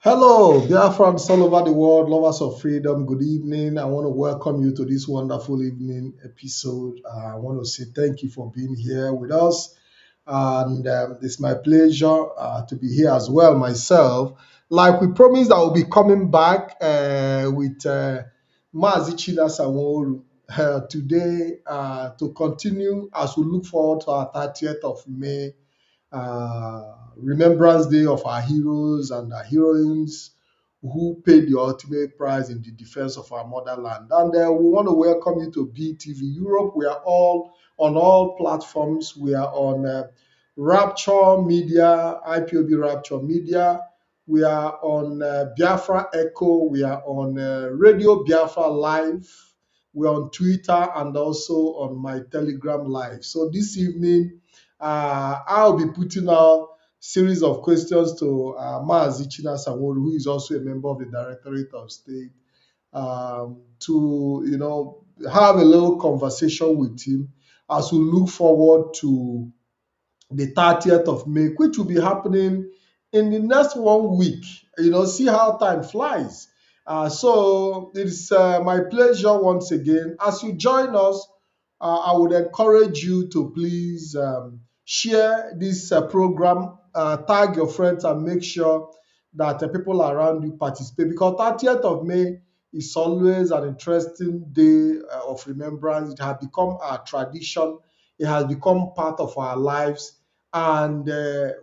Hello, Biafrans all over the world, lovers of freedom. Good evening. I want to welcome you to this wonderful evening episode. I want to say thank you for being here with us. And it's my pleasure to be here as well myself. Like we promised, I will be coming back with Mazi Chinasa today to continue as we look forward to our 30th of May Remembrance Day of our heroes and our heroines who paid the ultimate price in the defense of our motherland. And we want to welcome you to BTV Europe. We are all on all platforms. We are on Rapture Media, IPOB Rapture Media. We are on Biafra Echo. We are on Radio Biafra Live. We're on Twitter and also on my Telegram Live. So this evening, I'll be putting out series of questions to Mazi Chinasa, who is also a member of the Directorate of State, to have a little conversation with him as we look forward to the 30th of May, which will be happening in the next 1 week. See how time flies. So it's my pleasure once again. As you join us, I would encourage you to please share this program, tag your friends, and make sure that people around you participate, because 30th of May is always an interesting day of remembrance. It has become a tradition. It has become part of our lives, and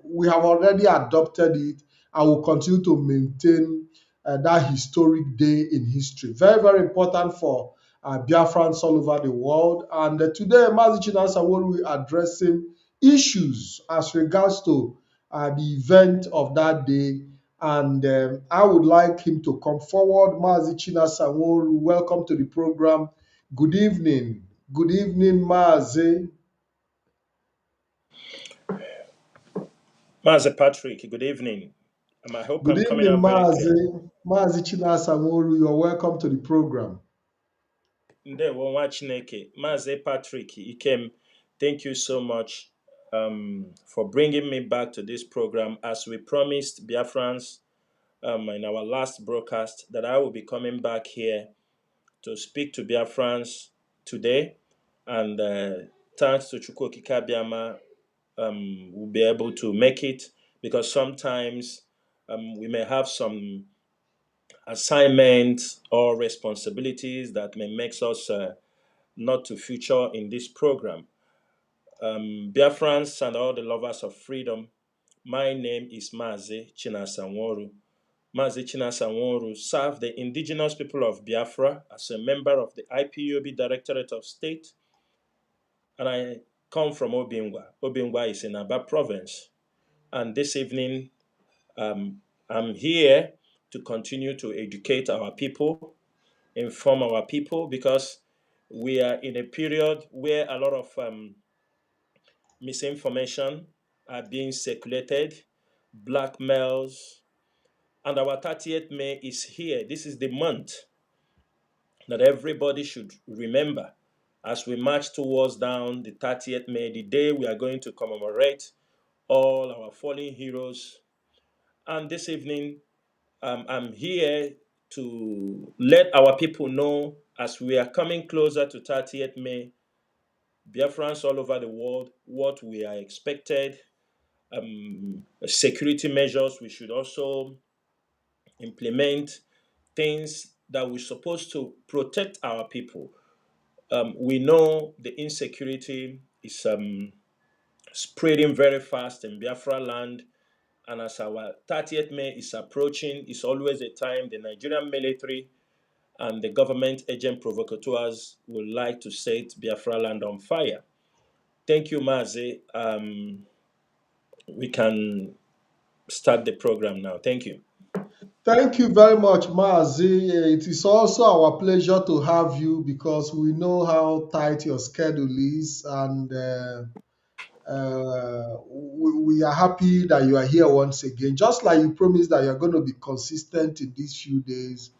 we have already adopted it and will continue to maintain that historic day in history. Very, very important for Biafrans all over the world. And today, Mazi Chinasa will be addressing issues as regards to the event of that day. And I would like him to come forward. Mazi Chinasa, welcome to the program. Good evening. Good evening, Mazi. Mazi Patrick, good evening. I hope Good I'm coming evening, out very clear. Mazi Chinasa. You're welcome to the program. Ndewo nwa Chineke. Mazi Patrick Ikem, thank you so much for bringing me back to this program. As we promised Biafrans in our last broadcast, that I will be coming back here to speak to Biafrans today. And thanks to Chukwokika Biama, we'll be able to make it, because sometimes we may have some assignments or responsibilities that may make us not to feature in this program. Biafrans and all the lovers of freedom, my name is Mazi Chinasa. Mazi Chinasa served the indigenous people of Biafra as a member of the IPOB Directorate of State, and I come from Obingwa. Obingwa is in Aba province. And this evening, I'm here to continue to educate our people, inform our people, because we are in a period where a lot of misinformation are being circulated, blackmails, and our 30th May is here. This is the month that everybody should remember as we march towards down the 30th May, the day we are going to commemorate all our fallen heroes. And this evening, I'm here to let our people know, as we are coming closer to 30th May, Biafrans all over the world, what we are expected, security measures we should also implement, things that we're supposed to protect our people. We know the insecurity is spreading very fast in Biafra land. And as our 30th May is approaching, it's always a time the Nigerian military and the government agent provocateurs would like to set Biafra land on fire. Thank you, Mazi. We can start the program now. Thank you. Thank you very much, Mazi. It is also our pleasure to have you because we know how tight your schedule is, and we are happy that you are here once again. Just like you promised that you're going to be consistent in these few days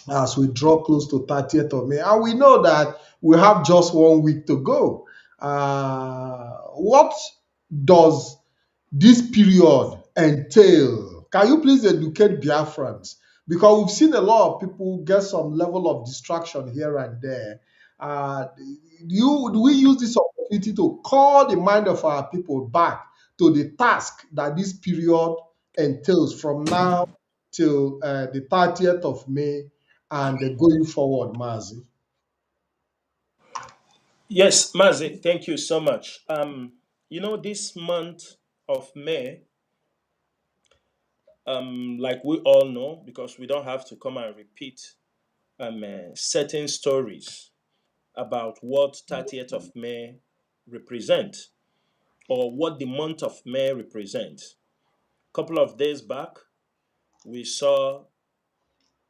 as we draw close to 30th of May. And we know that we have just 1 week to go. What does this period entail? Can you please educate Biafrans? Because we've seen a lot of people get some level of distraction here and there. Do we use this opportunity to call the mind of our people back to the task that this period entails from now till the 30th of May and going forward, Mazi? Yes, Mazi, thank you so much. This month of May, like we all know, because we don't have to come and repeat certain stories about what 30th of May represent or what the month of May represents. A couple of days back, we saw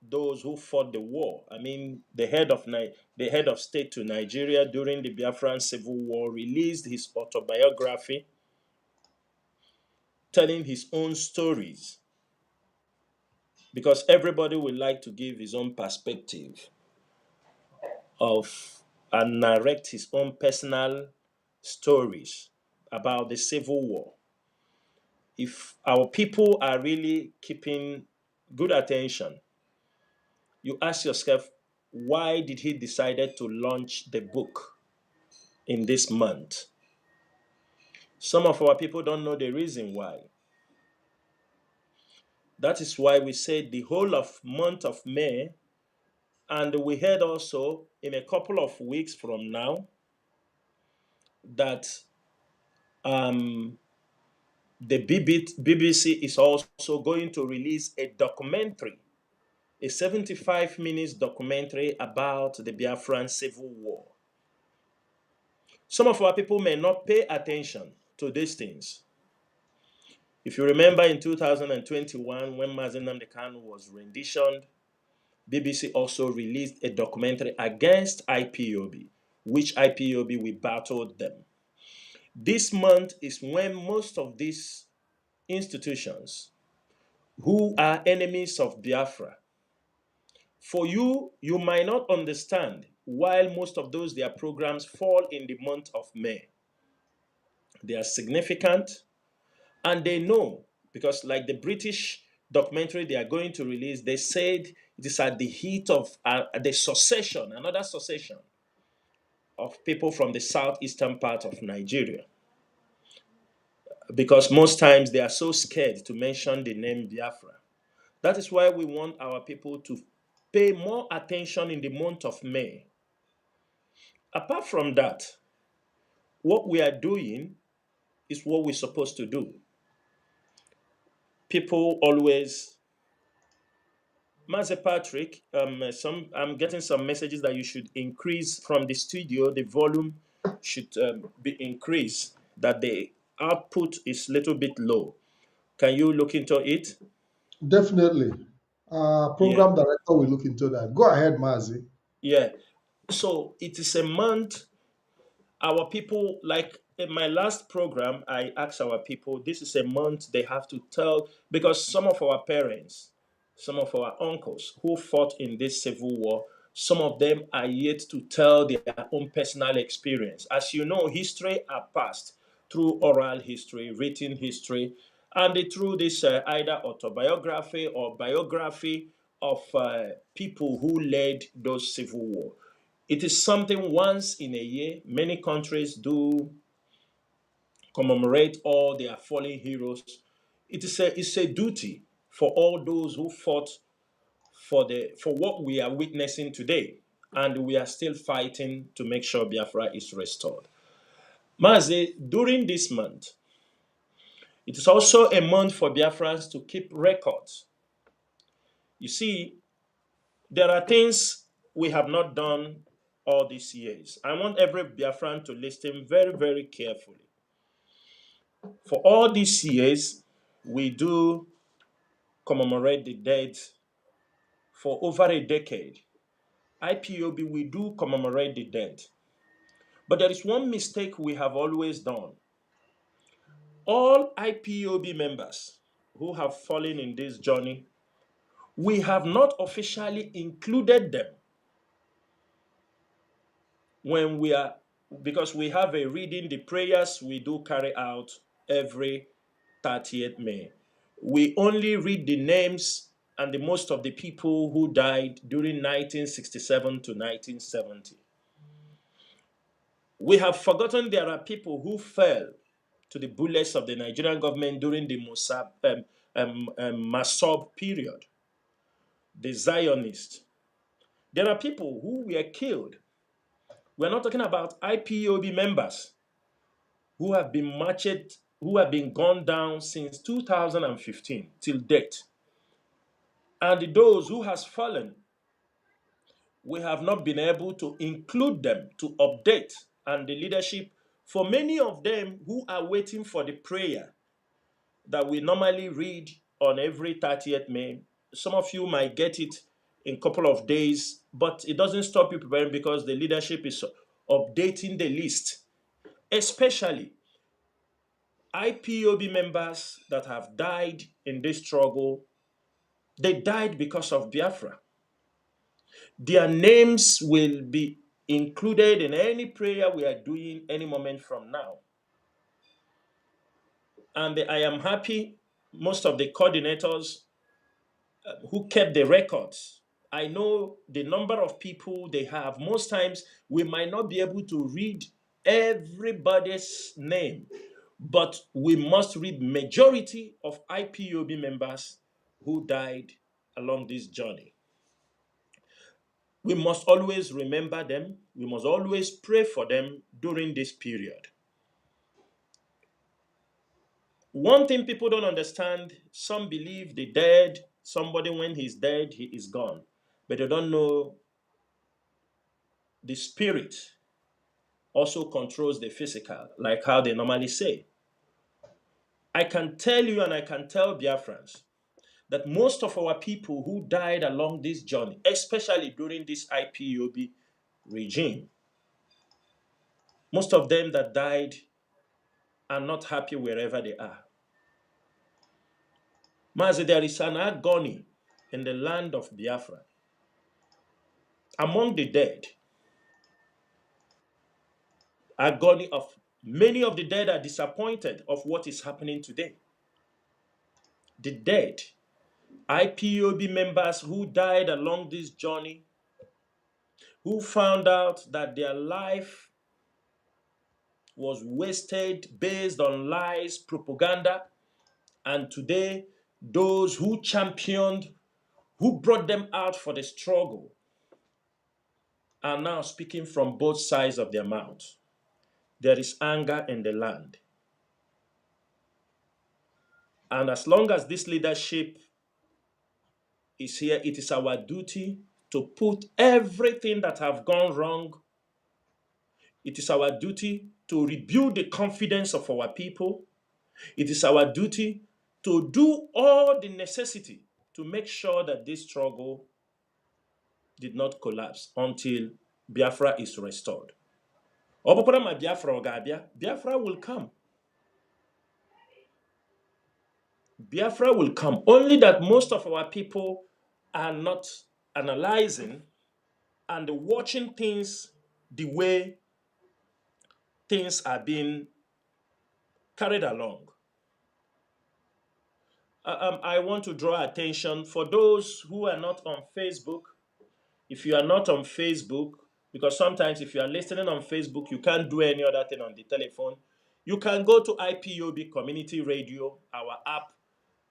those who fought the war. I mean, the head of state to Nigeria during the Biafran Civil War released his autobiography, telling his own stories, because everybody would like to give his own perspective of and narrate his own personal stories about the Civil War. If our people are really keeping good attention, you ask yourself, why did he decided to launch the book in this month? Some of our people don't know the reason why. That is why we said the whole of month of May, and we heard also in a couple of weeks from now that um, the BBC is also going to release a documentary, a 75 minutes documentary about the Biafran Civil War. Some of our people may not pay attention to these things. If you remember in 2021, when Mazi Kanu was renditioned, BBC also released a documentary against IPOB, which IPOB we battled them. This month is when most of these institutions who are enemies of Biafra, for you, you might not understand why most of those their programs fall in the month of May. They are significant and they know because, like the British documentary they are going to release, they said it is at the heat of the succession, another succession of people from the southeastern part of Nigeria. Because most times they are so scared to mention the name Biafra. That is why we want our people to pay more attention in the month of May. Apart from that, what we are doing is what we're supposed to do. People always, Master Patrick, I'm getting some messages that you should increase from the studio. The volume should be increased. That the output is a little bit low. Can you look into it? Definitely. Yeah, Program director will look into that. Go ahead, Mazi. yeah. So it is a month. Our people, like in my last program, I asked our people, this is a month they have to tell, because some of our parents, some of our uncles who fought in this civil war, some of them are yet to tell their own personal experience. As you know, history are passed through oral history, written history, and through this either autobiography or biography of people who led those civil war. It is something once in a year. Many countries do commemorate all their fallen heroes. It's a duty for all those who fought for what we are witnessing today. And we are still fighting to make sure Biafra is restored. Mazi, during this month, it is also a month for Biafrans to keep records. You see, there are things we have not done all these years. I want every Biafran to listen very, very carefully. For all these years, we do commemorate the dead for over a decade. IPOB, we do commemorate the dead. But there is one mistake we have always done. All IPOB members who have fallen in this journey, we have not officially included them when we are, because we have a reading, the prayers we do carry out every 30th May. We only read the names and the most of the people who died during 1967 to 1970. We have forgotten there are people who fell to the bullets of the Nigerian government during the Mossab period, the Zionists. There are people who were killed. We're not talking about IPOB members who have been marched, who have been gunned down since 2015 till date. And those who has fallen, we have not been able to include them to update and the leadership for many of them who are waiting for the prayer that we normally read on every 30th May. Some of you might get it in a couple of days, but it doesn't stop you preparing because the leadership is updating the list, especially IPOB members that have died in this struggle. They died because of Biafra. Their names will be included in any prayer we are doing any moment from now. And I am happy most of the coordinators who kept the records. I know the number of people they have. Most times we might not be able to read everybody's name, but we must read majority of IPOB members who died along this journey. We must always remember them. We must always pray for them during this period. One thing people don't understand, some believe the dead, somebody when he's dead, he is gone. But they don't know the spirit also controls the physical, like how they normally say. I can tell you and I can tell Biafrans that most of our people who died along this journey, especially during this IPOB regime, most of them that died are not happy wherever they are. Mazi, there is an agony in the land of Biafra. Among the dead, agony of many of the dead are disappointed of what is happening today. The dead, IPOB members who died along this journey, who found out that their life was wasted based on lies, propaganda, and today those who championed, who brought them out for the struggle, are now speaking from both sides of their mouth. There is anger in the land. And as long as this leadership is here, it is our duty to put everything that have gone wrong. It is our duty to rebuild the confidence of our people. It is our duty to do all the necessity to make sure that this struggle did not collapse until Biafra is restored. Obopara ma Biafra ogabia, Biafra will come. Biafra will come. Only that most of our people are not analyzing and watching things the way things are being carried along. I want to draw attention for those who are not on Facebook. If you are not on Facebook, because sometimes if you are listening on Facebook, you can't do any other thing on the telephone. You can go to IPOB Community Radio, our app.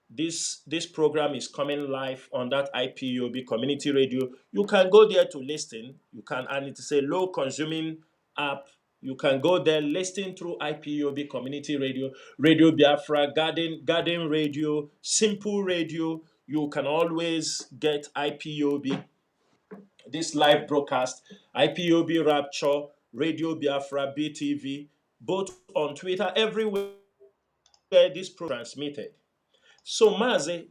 This program is coming live on that IPOB Community Radio. You can go there to listen. You can, and it is a low consuming app. You can go there, listen through IPOB Community Radio, Radio Biafra, Garden Radio, Simple Radio. You can always get IPOB, this live broadcast, IPOB Rapture, Radio Biafra, BTV, both on Twitter, everywhere this program is transmitted. So, Mazi,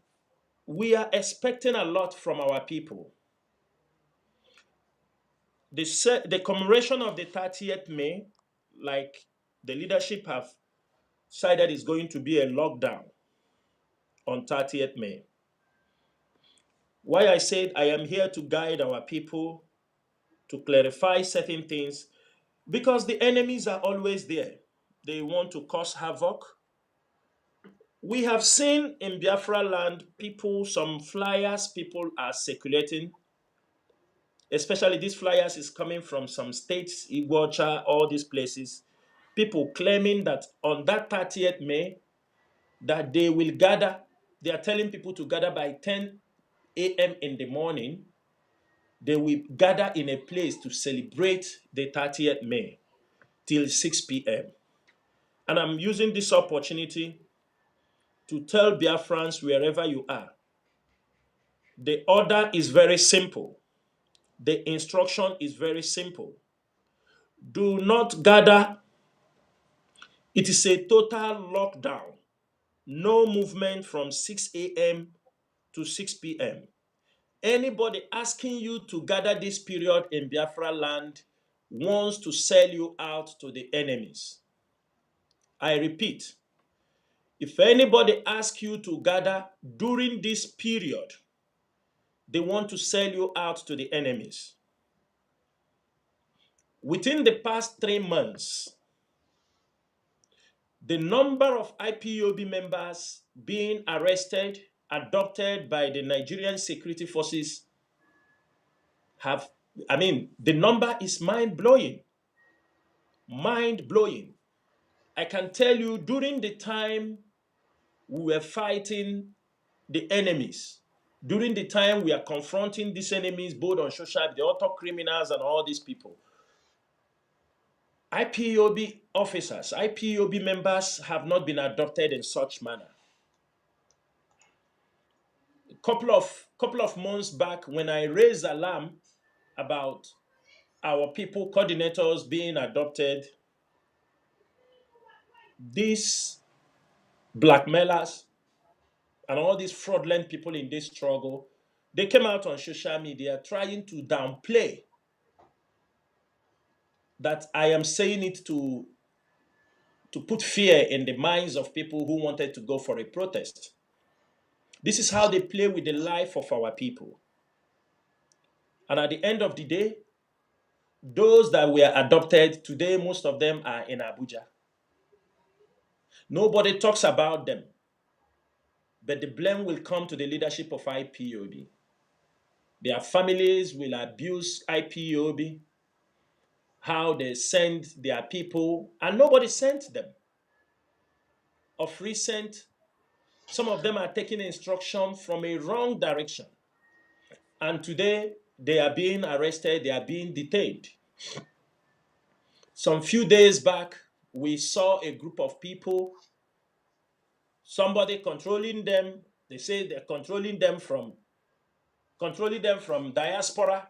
we are expecting a lot from our people. The commemoration of the 30th May, like the leadership have decided, is going to be a lockdown on 30th May. Why I said I am here to guide our people, to clarify certain things, because the enemies are always there. They want to cause havoc. We have seen in Biafra land people, some flyers people are circulating, especially these flyers is coming from some states, Iguacha, all these places. People claiming that on that 30th May, that they will gather. They are telling people to gather by 10 a.m. in the morning. They will gather in a place to celebrate the 30th May till 6 p.m. And I'm using this opportunity to tell Biafrans wherever you are, the order is very simple. The instruction is very simple. Do not gather. It is a total lockdown. No movement from 6 a.m. to 6 p.m. Anybody asking you to gather this period in Biafra land wants to sell you out to the enemies. I repeat, if anybody asks you to gather during this period, they want to sell you out to the enemies. Within the past 3 months, the number of IPOB members being arrested, adopted by the Nigerian security forces the number is mind-blowing. Mind-blowing. I can tell you during the time we were fighting the enemies, during the time we are confronting these enemies, both on social, the auto criminals and all these people, IPOB officers, IPOB members have not been adopted in such manner. Couple of months back, when I raised alarm about our people, coordinators being adopted, these blackmailers and all these fraudulent people in this struggle, they came out on social media trying to downplay that I am saying it to put fear in the minds of people who wanted to go for a protest. This is how they play with the life of our people. And at the end of the day, those that were adopted today, most of them are in Abuja. Nobody talks about them, but the blame will come to the leadership of IPOB. Their families will abuse IPOB, how they send their people, and nobody sent them. Of recent, some of them are taking instruction from a wrong direction. And today, they are being arrested, they are being detained. Some few days back, we saw a group of people, somebody controlling them. They say they're controlling them from diaspora,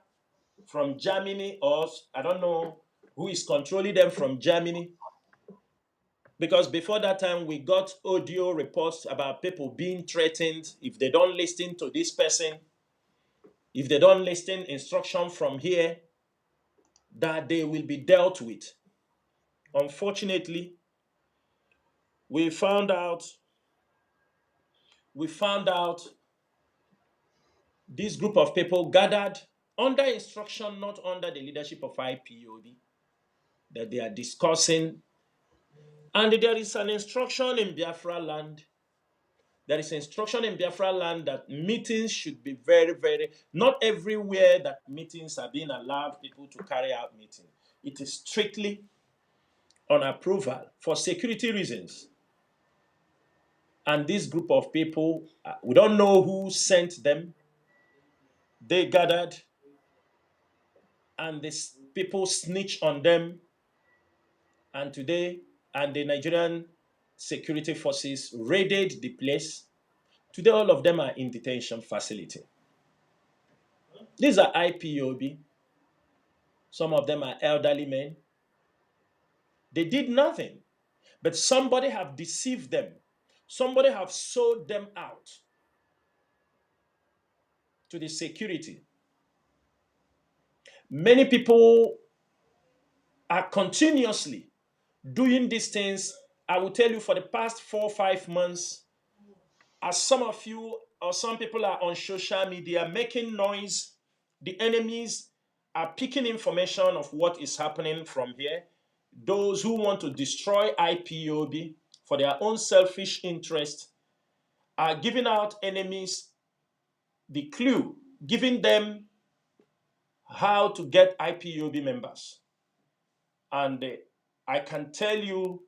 from Germany, or I don't know who is controlling them from Germany. Because before that time, we got audio reports about people being threatened if they don't listen to this person, if they don't listen instruction from here, that they will be dealt with. Unfortunately, we found out this group of people gathered under instruction, not under the leadership of IPOB, that they are discussing. And there is an instruction in Biafra land. There is instruction in Biafra land that meetings should be very, very, not everywhere that meetings are being allowed people to carry out meetings. It is strictly on approval for security reasons. And this group of people, we don't know who sent them. They gathered and these people snitched on them. And today, and the Nigerian security forces raided the place. Today, all of them are in detention facility. These are IPOB. Some of them are elderly men. They did nothing, but somebody have deceived them. Somebody have sold them out to the security. Many people are continuously doing these things. I will tell you, for the past 4 or 5 months, as some of you or some people are on social media making noise, the enemies are picking information of what is happening from here. Those who want to destroy IPOB for their own selfish interest are giving out enemies the clue, giving them how to get IPOB members. And I can tell you,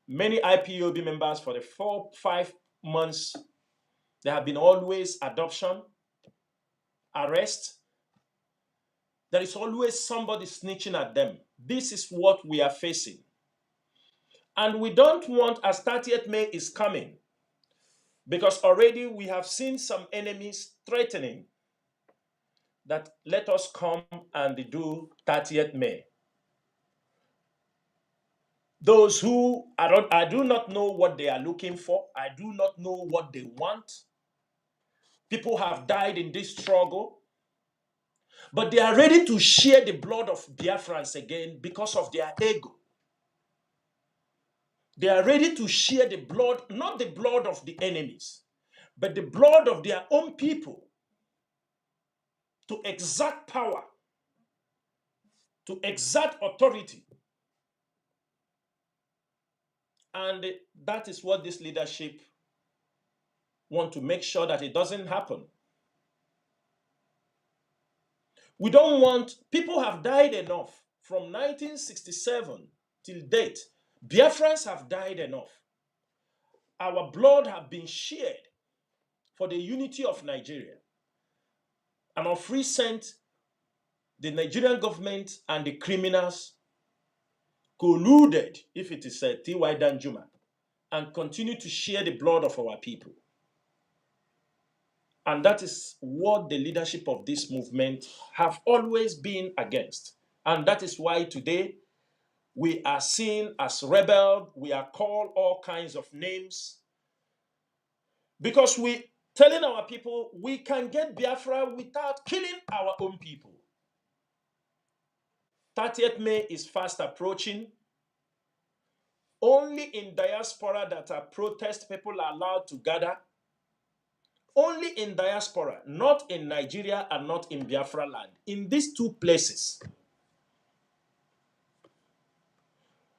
many IPOB members for the 4-5 months, there have been always adoption, arrest. There is always somebody snitching at them. This is what we are facing. And we don't want, as 30th May is coming, because already we have seen some enemies threatening that let us come and do 30th May. Those who I do not know what they are looking for. I do not know what they want. People have died in this struggle, but they are ready to share the blood of Biafrans again because of their ego. They are ready to share the blood, not the blood of the enemies, but the blood of their own people, to exert power, to exert authority. And that is what this leadership want to make sure that it doesn't happen. We don't want, people have died enough from 1967 till date. Biafrans have died enough. Our blood have been shed for the unity of Nigeria. And of recent, the Nigerian government and the criminals colluded, if it is T.Y. Danjuma, and continue to share the blood of our people. And that is what the leadership of this movement have always been against. And that is why today we are seen as rebel. We are called all kinds of names. Because we telling our people we can get Biafra without killing our own people. 30th May is fast approaching. Only in diaspora that are protest people are allowed to gather. Only in diaspora, not in Nigeria and not in Biafra land. In these two places.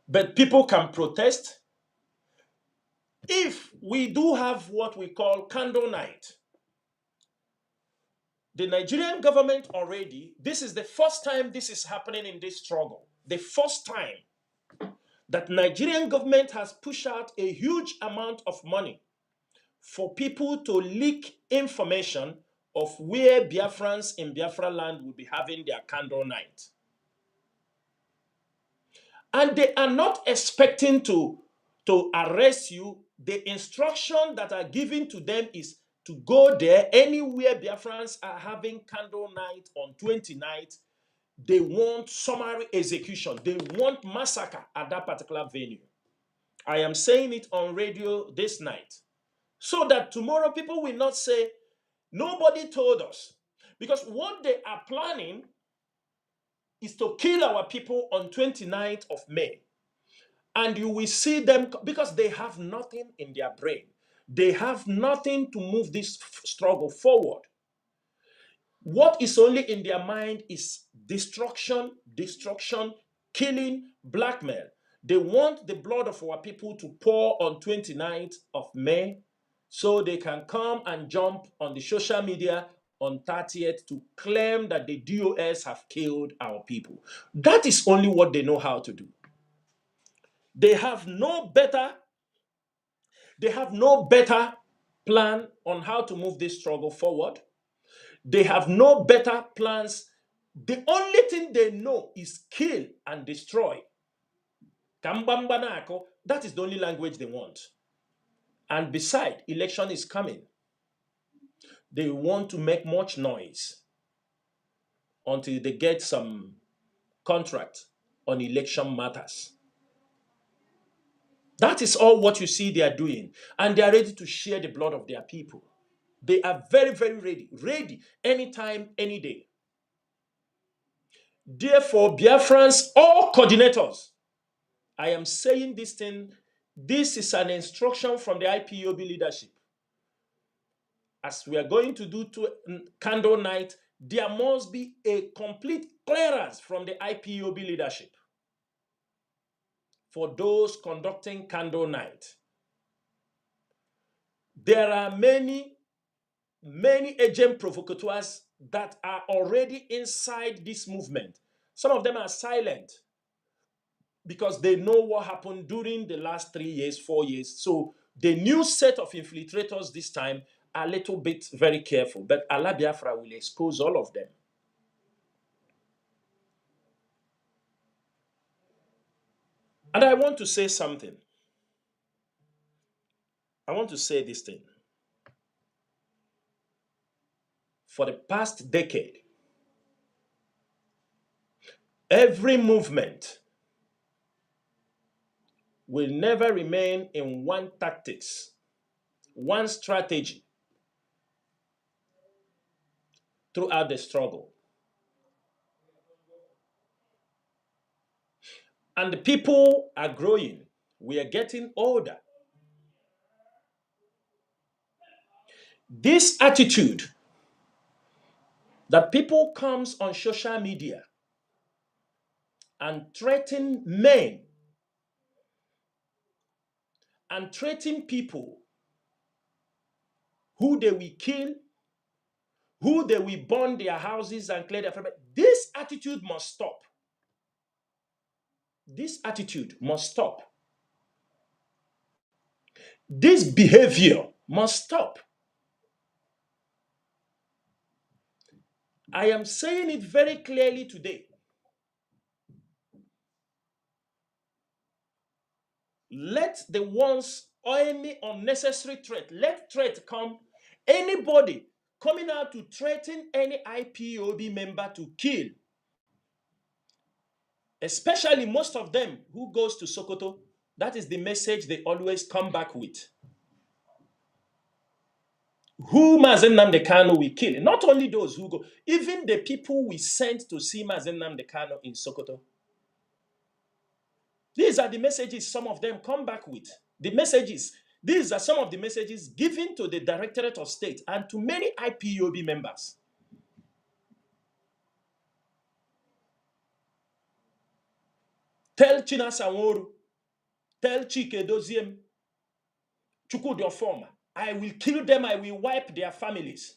But people can protest. If we do have what we call candle night, the Nigerian government already, this is the first time this is happening in this struggle. The first time that Nigerian government has pushed out a huge amount of money for people to leak information of where Biafrans in Biafra land will be having their candle night. And they are not expecting to arrest you. The instruction that are given to them is to go there anywhere Biafrans are having candle night on 29th. They want summary execution. They want massacre at that particular venue. I am saying it on radio this night so that tomorrow people will not say, nobody told us. Because what they are planning is to kill our people on 29th of May. And you will see them, because they have nothing in their brain. They have nothing to move this struggle forward. What is only in their mind is destruction, destruction, killing, blackmail. They want the blood of our people to pour on 29th of May so they can come and jump on the social media on 30th to claim that the DOS have killed our people. That is only what they know how to do. They have no better plan on how to move this struggle forward. They have no better plans. The only thing they know is kill and destroy. Kambambanako, that is the only language they want. And beside, election is coming. They want to make much noise until they get some contract on election matters. That is all what you see they are doing. And they are ready to share the blood of their people. They are very, very ready. Ready anytime, any day. Therefore, Biafrans, all coordinators, I am saying this thing, this is an instruction from the IPOB leadership. As we are going to do to candle night, there must be a complete clearance from the IPOB leadership for those conducting candle night. There are many agent provocateurs that are already inside this movement. Some of them are silent because they know what happened during the last 3 years, 4 years. So the new set of infiltrators this time are a little bit very careful. But Allah Biafra will expose all of them. And I want to say something. I want to say this thing. For the past decade, every movement will never remain in one tactics, one strategy throughout the struggle. And the people are growing. We are getting older. This attitude that people comes on social media and threaten men and threaten people who they will kill, who they will burn their houses and clear their family. This attitude must stop. This attitude must stop. This behavior must stop. I am saying it very clearly today. Let the ones or any unnecessary threat, let threat come. Anybody coming out to threaten any IPOB member to kill, especially most of them who goes to Sokoto, that is the message they always come back with. Who Mazi Kanu will kill. Not only those who go, even the people we sent to see Mazi Kanu in Sokoto. These are the messages some of them come back with. The messages, these are some of the messages given to the Directorate of State and to many IPOB members. Tell Chinasa Nworu, tell Chike Doziem, Chukwudi Ofoma, I will kill them, I will wipe their families.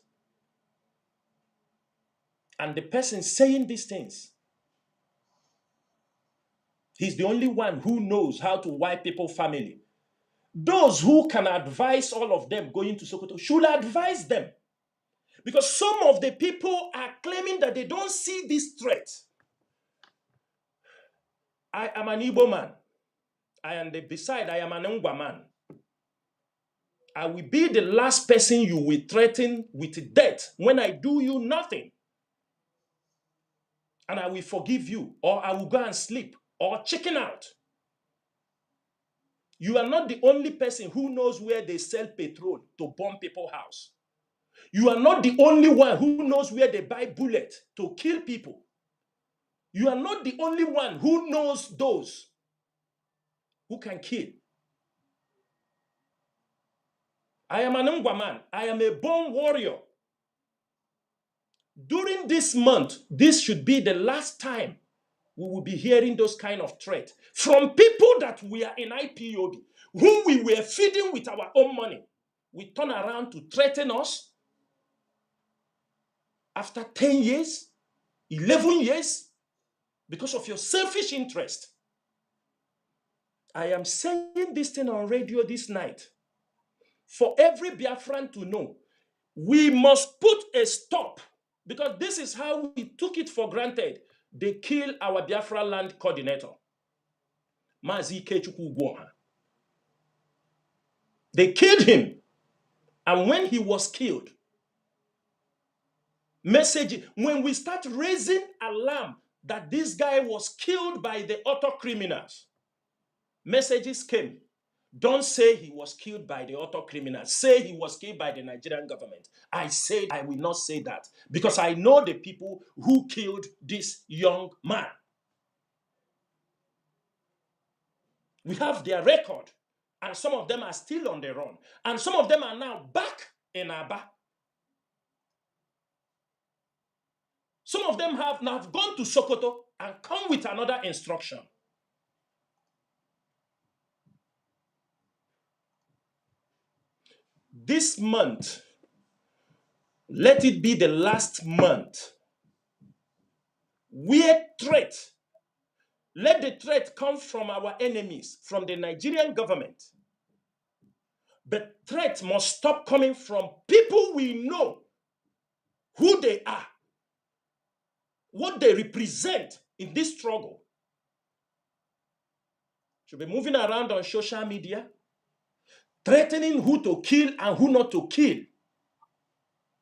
And the person saying these things, he's the only one who knows how to wipe people's family. Those who can advise all of them going to Sokoto should advise them. Because some of the people are claiming that they don't see this threat. I am an Igbo man. I am an Ngwa man. I will be the last person you will threaten with death when I do you nothing. And I will forgive you, or I will go and sleep, or chicken out. You are not the only person who knows where they sell petrol to bomb people's house. You are not the only one who knows where they buy bullets to kill people. You are not the only one who knows those who can kill. I am an Ngwa man. I am a born warrior. During this month, this should be the last time we will be hearing those kind of threats from people that we are in IPOB, whom we were feeding with our own money. We turn around to threaten us after 10 years, 11 years, because of your selfish interest. I am saying this thing on radio this night for every Biafran to know. We must put a stop, because this is how we took it for granted. They killed our Biafra land coordinator, Mazi Chinasa. They killed him. And when he was killed, when we start raising alarm that this guy was killed by the auto criminals, messages came. Don't say he was killed by the auto criminals. Say he was killed by the Nigerian government. I said I will not say that, because I know the people who killed this young man. We have their record, and some of them are still on the run, and some of them are now back in Aba. Some of them have now gone to Sokoto and come with another instruction. this month, let it be the last month where threat, let the threat come from our enemies, from the Nigerian government. But threat must stop coming from people we know who they are, what they represent in this struggle. Should be moving around on social media, threatening who to kill and who not to kill.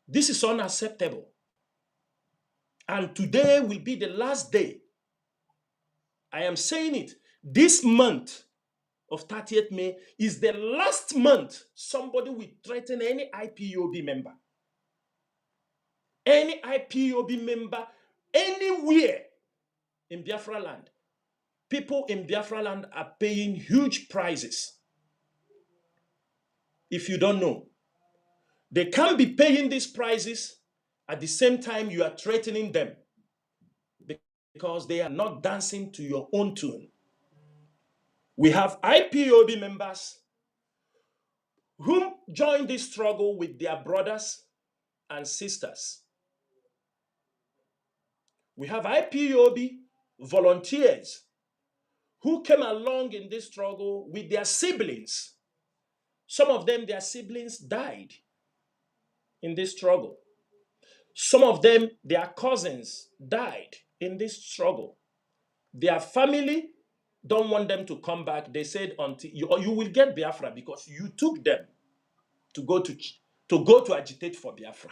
This is unacceptable. And today will be the last day. I am saying it. This month of 30th May is the last month somebody will threaten any IPOB member. Any IPOB member anywhere in Biafra land. People in Biafra land are paying huge prices. If you don't know, they can't be paying these prices at the same time you are threatening them, because they are not dancing to your own tune. We have IPOB members whom joined this struggle with their brothers and sisters. We have IPOB volunteers who came along in this struggle with their siblings. Some of them, their siblings died in this struggle. Some of them, their cousins died in this struggle. Their family don't want them to come back. They said, until you will get Biafra because you took them to go to agitate for Biafra.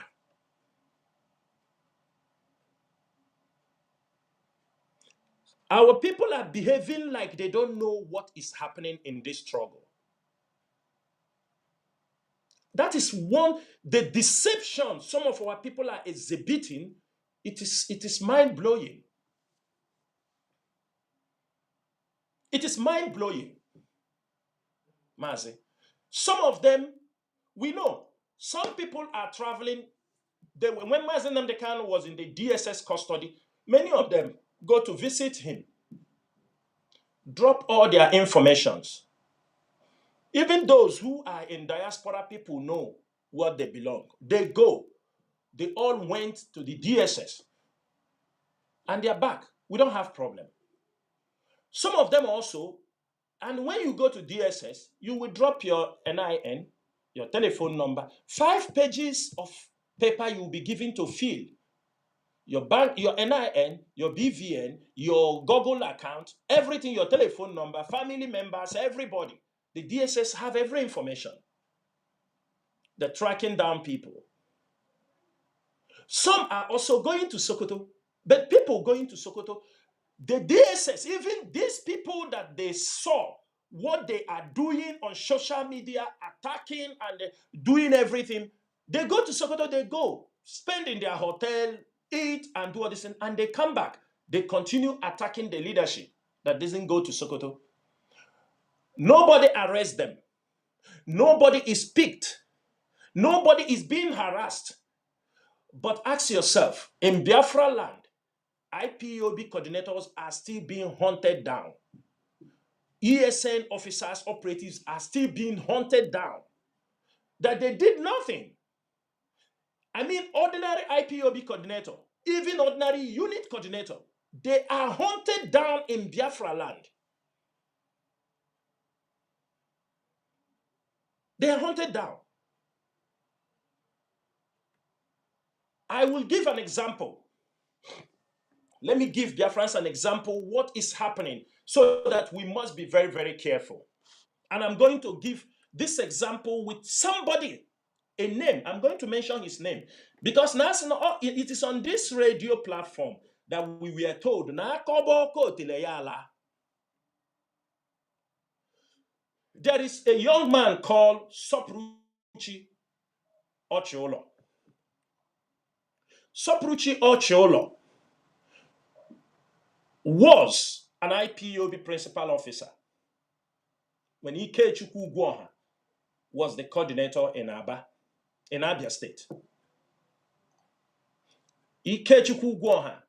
Our people are behaving like they don't know what is happening in this struggle. That is the deception some of our people are exhibiting. It is mind-blowing. It is mind-blowing, Mazi. Some of them, we know. Some people are traveling. When Mazi Nnamdi Kanu was in the DSS custody, many of them go to visit him, drop all their informations. Even those who are in diaspora, people know what they belong. They go. They all went to the DSS. And they're back. We don't have problem. Some of them also, and when you go to DSS, you will drop your NIN, your telephone number, 5 pages of paper you will be given to fill. Your bank, your NIN, your BVN, your Google account, everything, your telephone number, family members, everybody. The DSS have every information. They're tracking down people. Some are also going to Sokoto, but people going to Sokoto, the DSS, even these people that they saw what they are doing on social media, attacking and doing everything, they go to Sokoto, they go, spend in their hotel, eat and do all this, and they come back. They continue attacking the leadership that doesn't go to Sokoto. Nobody arrests them. Nobody is picked. Nobody is being harassed. But ask yourself, in Biafra land, IPOB coordinators are still being hunted down. ESN officers, operatives are still being hunted down. That they did nothing. I mean, ordinary IPOB coordinator, even ordinary unit coordinator, they are hunted down in Biafra land. They are hunted down. I will give an example. Let me give Biafrans an example what is happening so that we must be very, very careful. And I'm going to give this example with somebody, a name. I'm going to mention his name because now it is on this radio platform that we were told there is a young man called Sopruchi Ochiolo. Sopruchi Ochiolo was an IPOB principal officer when Ikechukwu Ugwoha was the coordinator in Abia State. Ikechukwu Ugwoha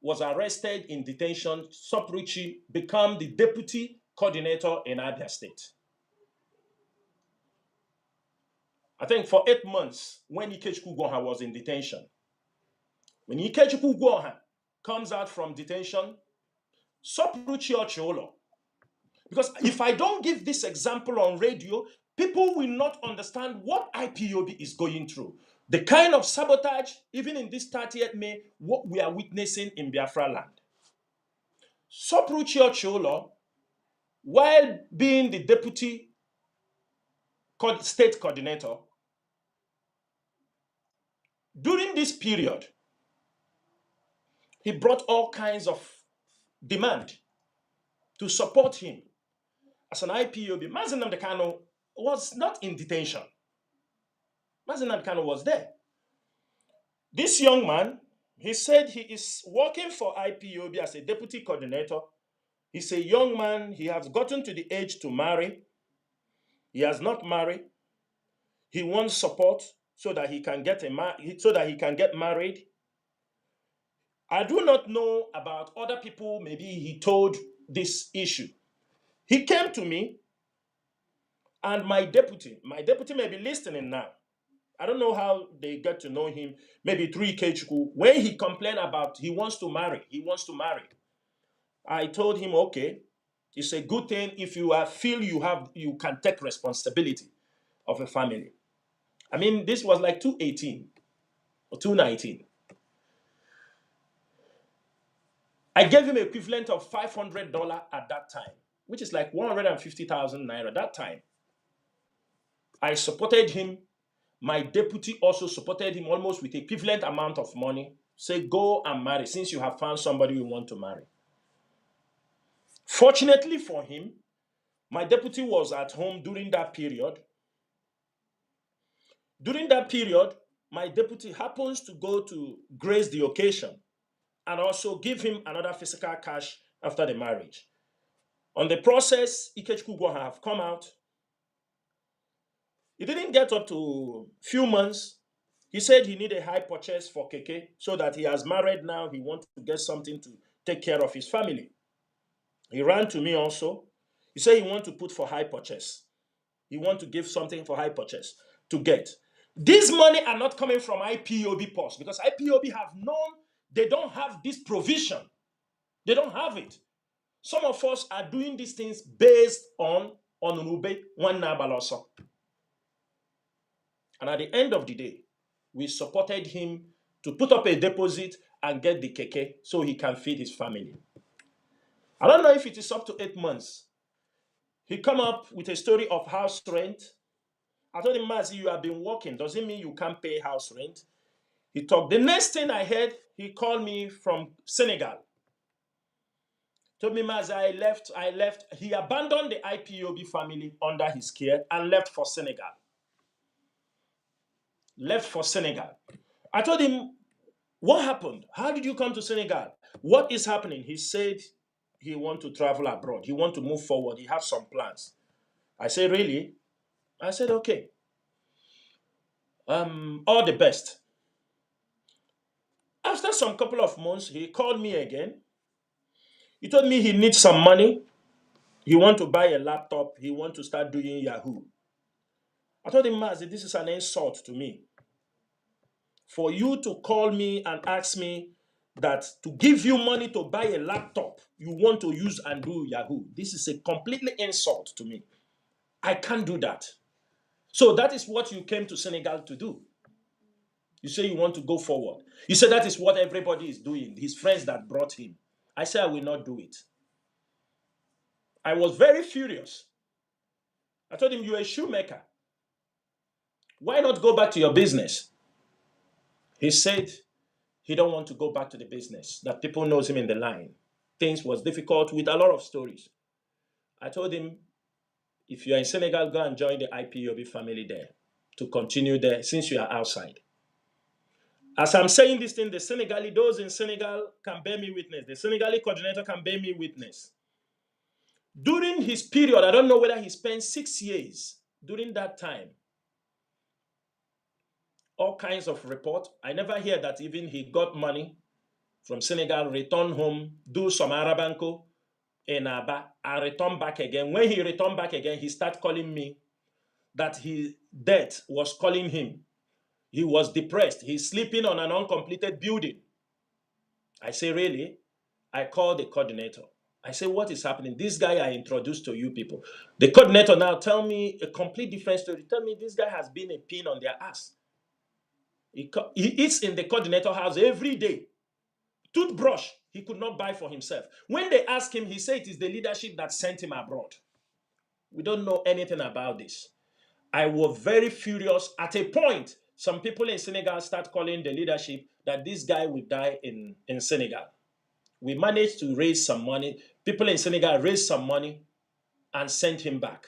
was arrested in detention. Sopruchi became the deputy coordinator in Abia State. I think for 8 months when Ikechukwu Gwoha was in detention. When Ikechukwu Gwoha comes out from detention, because if I don't give this example on radio, people will not understand what IPOB is going through. The kind of sabotage, even in this 30th May, what we are witnessing in Biafra land. Sopruchi Ocholo, while being the deputy state coordinator, during this period, he brought all kinds of demand to support him as an IPOB. Mazi Kanu was not in detention. Mazi Kanu was there. This young man, he said he is working for IPOB as a deputy coordinator. He's a young man. He has gotten to the age to marry. He has not married. He wants support so that he can get married. I do not know about other people. Maybe he told this issue. He came to me, and my deputy may be listening now. I don't know how they get to know him. Maybe through Ikechukwu. When he complained about he wants to marry. I told him, okay, it's a good thing if you feel you can take responsibility of a family. I mean, this was like 2018 or 2019. I gave him equivalent of $500 at that time, which is like 150,000 naira at that time. I supported him. My deputy also supported him almost with equivalent amount of money. Say, go and marry since you have found somebody you want to marry. Fortunately for him, my deputy was at home during that period. During that period, my deputy happens to go to grace the occasion and also give him another physical cash after the marriage. On the process, Ikechukwu Gwoha have come out. He didn't get up to few months. He said he needed a high purchase for Keke so that he has married now. He wants to get something to take care of his family. He ran to me also. He said he wants to put for high purchase. He wants to give something for high purchase to get. These money are not coming from IPOB post because IPOB have known they don't have this provision. They don't have it. Some of us are doing these things based on Onurube Wanabaloso. And at the end of the day, we supported him to put up a deposit and get the keke so he can feed his family. I don't know if it is up to 8 months. He come up with a story of house rent. I told him, Mazi, you have been working. Does it mean you can't pay house rent? He talked. The next thing I heard, he called me from Senegal. Told me, Mazi, I left. He abandoned the IPOB family under his care and left for Senegal. I told him, what happened? How did you come to Senegal? What is happening? He said he wants to travel abroad. He wants to move forward. He has some plans. I said, really? I said, okay. All the best. After some couple of months, he called me again. He told me he needs some money. He wants to buy a laptop. He wants to start doing Yahoo. I told him, Mazi, this is an insult to me. For you to call me and ask me that to give you money to buy a laptop you want to use and do Yahoo. This is a completely insult to me. I can't do that. So that is what you came to Senegal to do. You say you want to go forward. You say that is what everybody is doing. His friends that brought him. I said I will not do it. I was very furious. I told him, you're a shoemaker. Why not go back to your business? He said he don't want to go back to the business, that people knows him in the line. Things was difficult with a lot of stories. I told him, if you're in Senegal, go and join the IPOB family there to continue there since you are outside. As I'm saying this thing, those in Senegal can bear me witness. The Senegalese coordinator can bear me witness. During his period, I don't know whether he spent 6 years during that time. All kinds of report. I never hear that even he got money from Senegal, return home, do some Arabanco in Aba, and return back again. When he returned back again, he started calling me that his death was calling him. He was depressed. He's sleeping on an uncompleted building. I say, really? I call the coordinator. I say, what is happening? This guy I introduced to you people. The coordinator now tell me a complete different story. Tell me this guy has been a pin on their ass. He eats in the coordinator house every day. Toothbrush he could not buy for himself. When they ask him, he said it is the leadership that sent him abroad. We don't know anything about this. I was very furious. At a point, some people in Senegal start calling the leadership that this guy will die in Senegal. We managed to raise some money. People in Senegal raised some money and sent him back.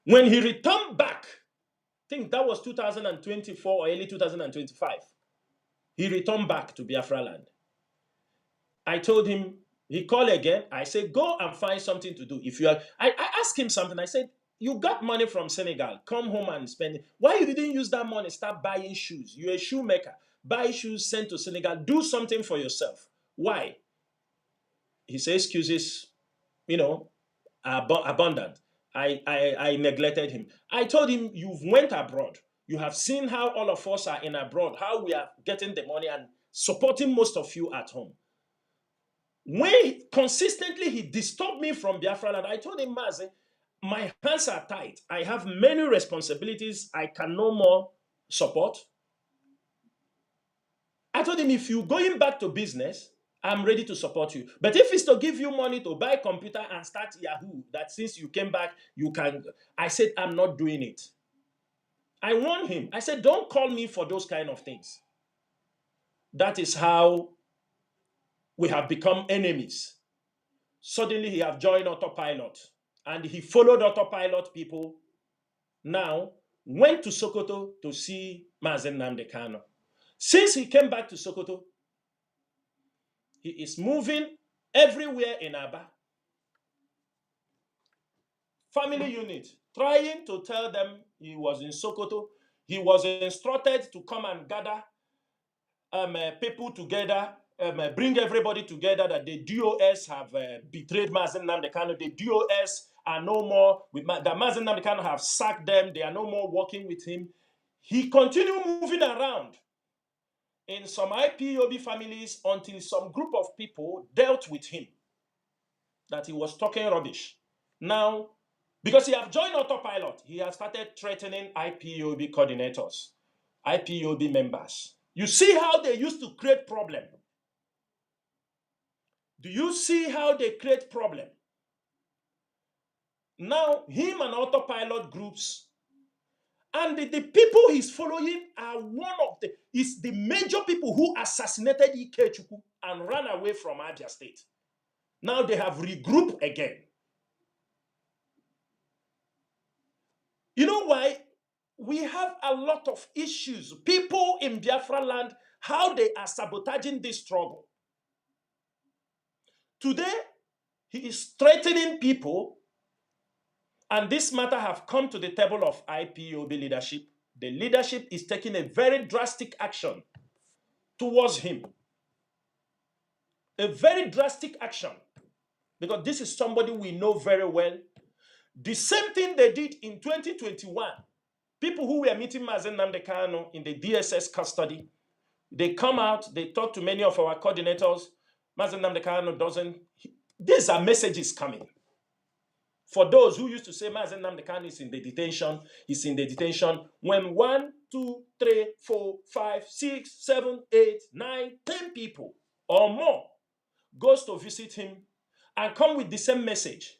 When he returned back, I think that was 2024 or early 2025, he returned back to Biafra land. I told him, he called again. I said, go and find something to do. If you are, I asked him something. I said, you got money from Senegal. Come home and spend it. Why you didn't use that money? Start buying shoes. You're a shoemaker. Buy shoes, send to Senegal. Do something for yourself. Why? He said, excuses, abundant. I neglected him. I told him, you've went abroad. You have seen how all of us are in abroad, how we are getting the money and supporting most of you at home. When consistently he disturbed me from Biafra land, I told him, Mazi, my hands are tight. I have many responsibilities. I can no more support. I told him, if you're going back to business, I'm ready to support you. But if it's to give you money to buy a computer and start Yahoo, that since you came back, you can. I said, I'm not doing it. I warned him. I said, don't call me for those kind of things. That is how we have become enemies. Suddenly he have joined Autopilot and he followed Autopilot people. Now went to Sokoto to see Mazi Nnamdi Kanu. Since he came back to Sokoto, he is moving everywhere in Aba. Family unit, trying to tell them he was in Sokoto. He was instructed to come and gather people together, bring everybody together, that the DOS have betrayed Mazi Nnamdi Kanu. The DOS are no more, that Mazi Nnamdi Kanu have sacked them. They are no more working with him. He continued moving around in some IPOB families until some group of people dealt with him that he was talking rubbish. Now, because he has joined Autopilot, he has started threatening IPOB coordinators, IPOB members. You see how they used to create problem? Do you see how they create problem? Now, him and Autopilot groups and the people he's following are is the major people who assassinated Ikechukwu and ran away from Abia State. Now they have regrouped again. You know why? We have a lot of issues. People in Biafra land, how they are sabotaging this struggle. Today, he is threatening people, and this matter have come to the table of IPOB leadership. The leadership is taking a very drastic action towards him. A very drastic action. Because this is somebody we know very well. The same thing they did in 2021. People who were meeting Mazi Nnamdi Kanu in the DSS custody, they come out, they talk to many of our coordinators. Mazi Nnamdi Kanu doesn't. These are messages coming. For those who used to say Mazi Nnamdi Kanu is in the detention, he's in the detention. When 1, 2, 3, 4, 5, 6, 7, 8, 9, 10 people or more goes to visit him and come with the same message.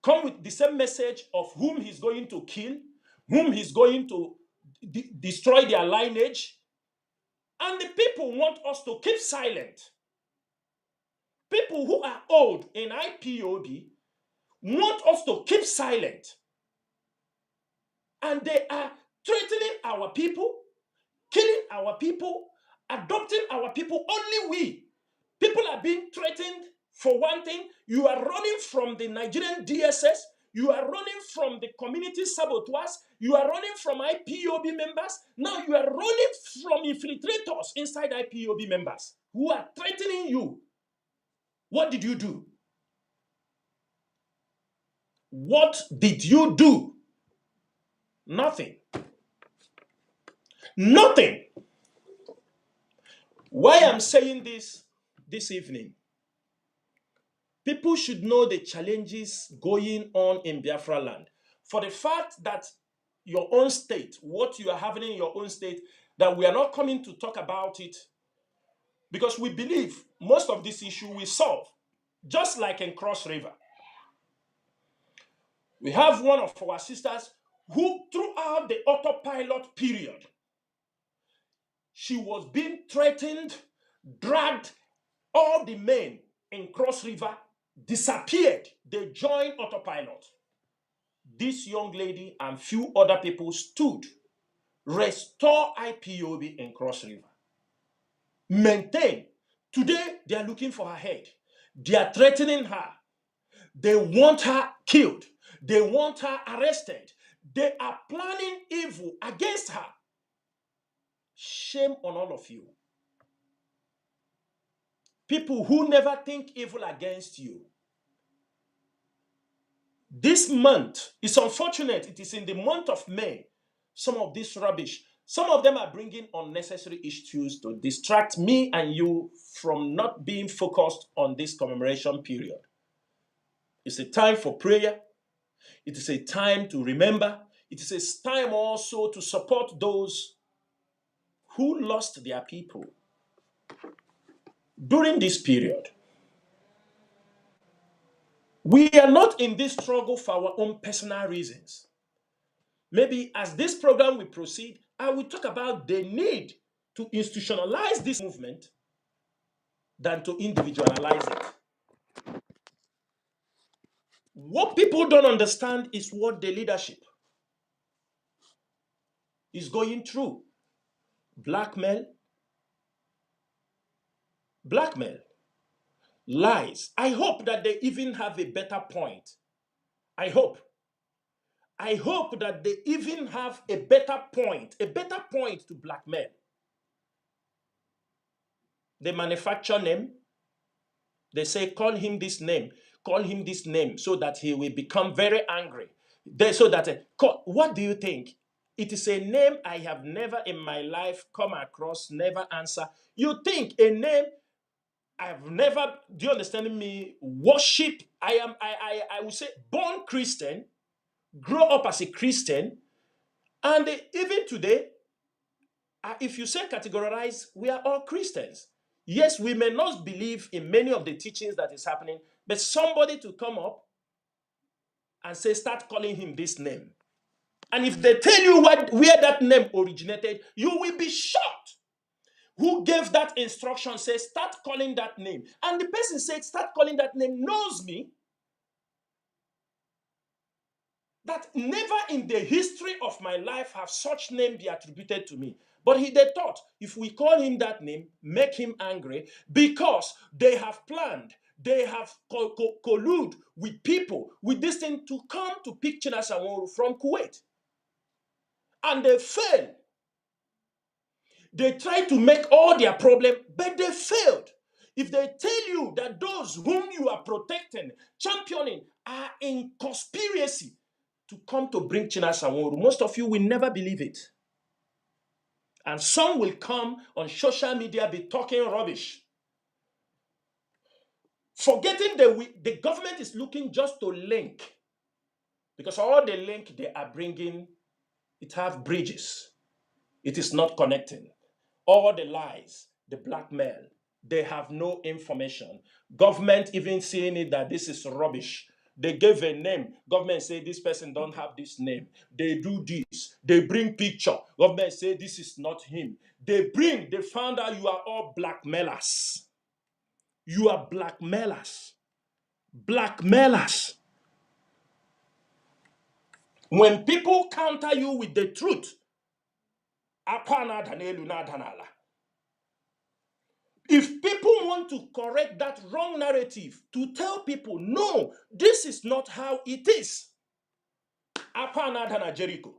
Come with the same message of whom he's going to kill, whom he's going to destroy their lineage. And the people want us to keep silent. People who are old in IPOB want us to keep silent. And they are threatening our people, killing our people, adopting our people. Only we. People are being threatened. For one thing, you are running from the Nigerian DSS. You are running from the community saboteurs. You are running from IPOB members. Now you are running from infiltrators inside IPOB members who are threatening you. What did you do? What did you do? Nothing. Nothing. Why I'm saying this evening, people should know the challenges going on in Biafra land. For the fact that your own state, what you are having in your own state, that we are not coming to talk about it because we believe most of this issue we solve, just like in Cross River. We have one of our sisters who, throughout the autopilot period, she was being threatened, dragged. All the men in Cross River disappeared. They joined autopilot. This young lady and few other people stood, restore IPOB in Cross River, maintain. Today, they are looking for her head. They are threatening her. They want her killed. They want her arrested. They are planning evil against her. Shame on all of you. People who never think evil against you. This month, it's unfortunate, it is in the month of May, some of this rubbish, some of them are bringing unnecessary issues to distract me and you from not being focused on this commemoration period. It's a time for prayer. It is a time to remember. It is a time also to support those who lost their people during this period. We are not in this struggle for our own personal reasons. Maybe as this program will proceed, I will talk about the need to institutionalize this movement than to individualize it. What people don't understand is what the leadership is going through. Blackmail, lies. I hope that they even have a better point. I hope that they even have a better point to blackmail. They manufacture name. They say, call him this name, so that he will become very angry. What do you think? It is a name I have never in my life come across, never answer. You think a name I've never, do you understand me? Worship. I would say born Christian, grow up as a Christian, and even today, if you say categorize, we are all Christians. Yes, we may not believe in many of the teachings that is happening, but somebody to come up and say, start calling him this name. And if they tell you where that name originated, you will be shocked. Who gave that instruction says, start calling that name. And the person said, start calling that name, knows me. That never in the history of my life have such name be attributed to me. But they thought, if we call him that name, make him angry, because they have planned, they have collude with people, with this thing to come to pick Chinasa from Kuwait. And they failed. They tried to make all their problem, but they failed. If they tell you that those whom you are protecting, championing, are in conspiracy to come to bring Chinasa, most of you will never believe it. And some will come on social media, be talking rubbish. Forgetting the government is looking just to link. Because all the link they are bringing, it have bridges. It is not connecting. All the lies, the blackmail, they have no information. Government even seeing it that this is rubbish. They gave a name. Government say this person don't have this name. They do this. They bring picture. Government say this is not him. They found out you are all blackmailers. You are blackmailers. Blackmailers. When people counter you with the truth, if people want to correct that wrong narrative, to tell people, no, this is not how it is. Jericho.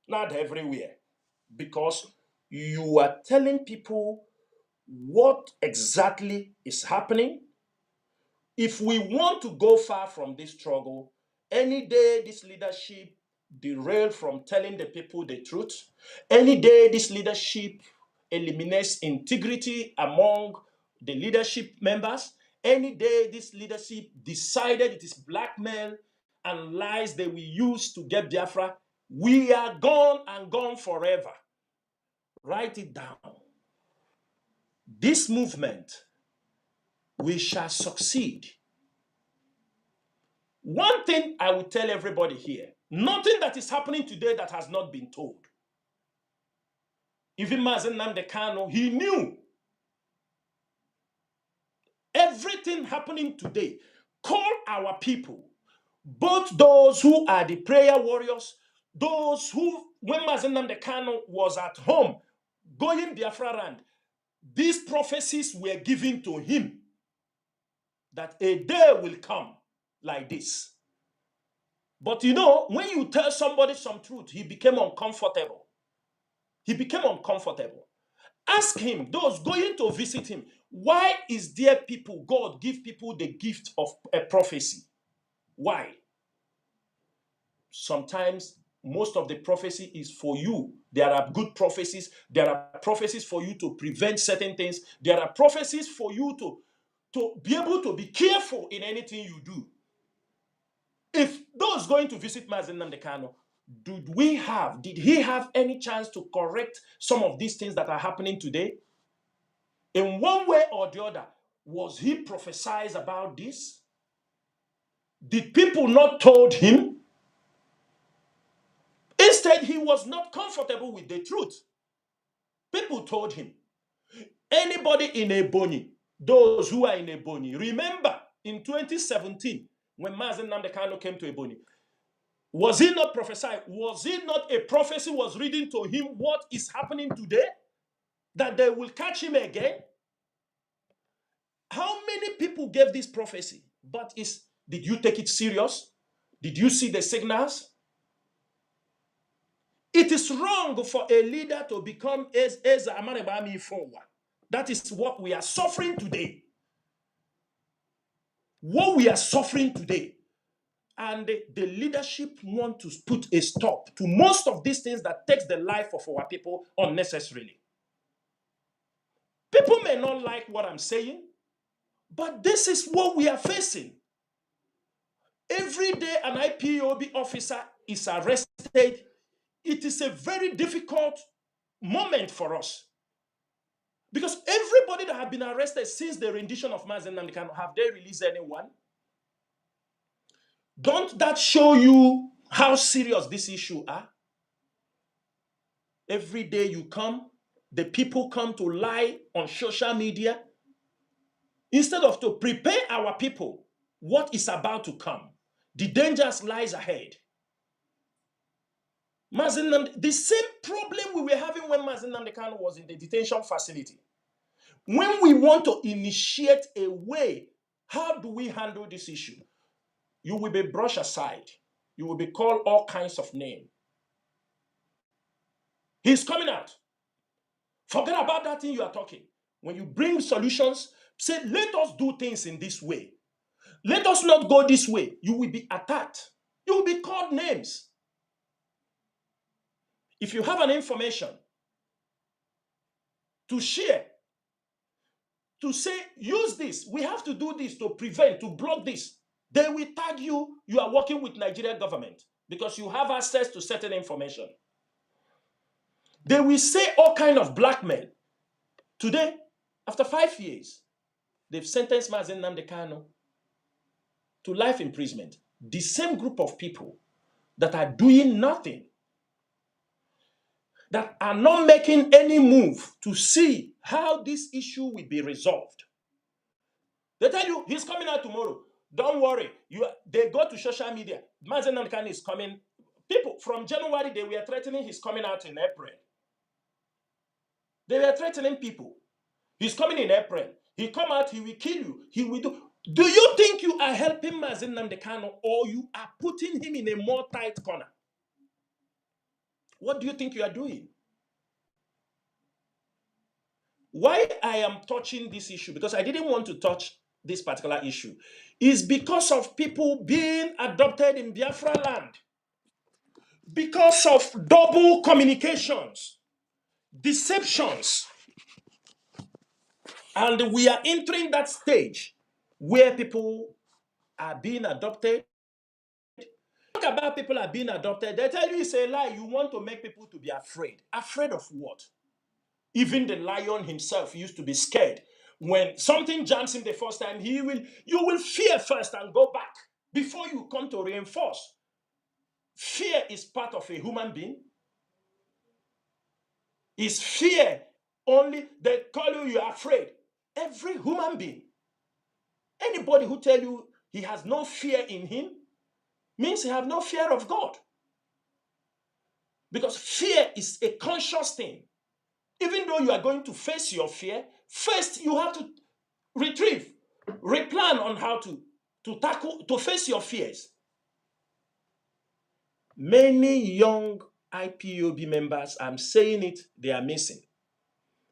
Not everywhere. Because you are telling people what exactly is happening. If we want to go far from this struggle, any day this leadership derailed from telling the people the truth, any day this leadership eliminates integrity among the leadership members, any day this leadership decided it is blackmail and lies they will use to get Biafra, we are gone and gone forever. Write it down. This movement, we shall succeed. One thing I will tell everybody here, nothing that is happening today that has not been told. Even Mazi Nnamdi Kanu, he knew everything happening today. Call our people, both those who are the prayer warriors, those who, when Mazi Nnamdi Kanu was at home, going Biafra land, these prophecies were given to him that a day will come like this. But you know, when you tell somebody some truth, he became uncomfortable. He became uncomfortable. Ask him, those going to visit him, why is there people, God give people the gift of a prophecy? Why? Sometimes most of the prophecy is for you. There are good prophecies. There are prophecies for you to prevent certain things. There are prophecies for you to be able to be careful in anything you do. If those going to visit Mazi Nnamdi Kanu, did he have any chance to correct some of these things that are happening today? In one way or the other, was he prophesied about this? Did people not told him? Instead, he was not comfortable with the truth. People told him. Anybody in Ebonyi, those who are in Ebonyi, remember in 2017, when Mazi Nnamdi Kanu came to Ebonyi, was he not prophesied? Was it not a prophecy was reading to him what is happening today? That they will catch him again? How many people gave this prophecy? But did you take it serious? Did you see the signals? It is wrong for a leader to become Eza Amarebami forward. That is what we are suffering today. What we are suffering today. And the leadership want to put a stop to most of these things that takes the life of our people unnecessarily. People may not like what I'm saying, but this is what we are facing. Every day an IPOB officer is arrested. It is a very difficult moment for us. Because everybody that have been arrested since the rendition of Mazi Nnamdi Kanu, have they released anyone? Don't that show you how serious this issue are? Every day you come, the people come to lie on social media instead of to prepare our people what is about to come. The dangers lies ahead. Mazi Nnamdi, the same problem we were having when Mazi Nnamdi Kanu was in the detention facility. When we want to initiate a way, how do we handle this issue? You will be brushed aside. You will be called all kinds of names. He's coming out. Forget about that thing you are talking. When you bring solutions, say, let us do things in this way. Let us not go this way. You will be attacked. You will be called names. If you have an information to share, to say, use this, we have to do this to prevent, to block this, they will tag you, you are working with Nigerian government because you have access to certain information. They will say all kind of blackmail. Today, after 5 years, they've sentenced Mazi Nnamdi Kanu to life imprisonment. The same group of people that are doing nothing, that are not making any move to see how this issue will be resolved. They tell you, he's coming out tomorrow. Don't worry. They go to social media. Mazi Nnamdi Kanu is coming. People, from January, they were threatening he's coming out in April. They were threatening people. He's coming in April. He come out, he will kill you. He will do. Do you think you are helping Mazi Nnamdi Kanu or you are putting him in a more tight corner? What do you think you are doing? Why I am touching this issue, because I didn't want to touch this particular issue, is because of people being adopted in Biafra land. because of double communications, deceptions, and we are entering that stage where people are being adopted. Talk about people are being adopted. They tell you it's a lie. You want to make people to be afraid. Afraid of what? Even the lion himself used to be scared. When something jumps him the first time, you will fear first and go back before you come to reinforce. Fear is part of a human being. Is fear only they call you're afraid? Every human being, anybody who tell you he has no fear in him means he have no fear of God. Because fear is a conscious thing. Even though you are going to face your fear, first you have to replan on how to tackle, to face your fears. Many young IPOB members, I'm saying it, they are missing.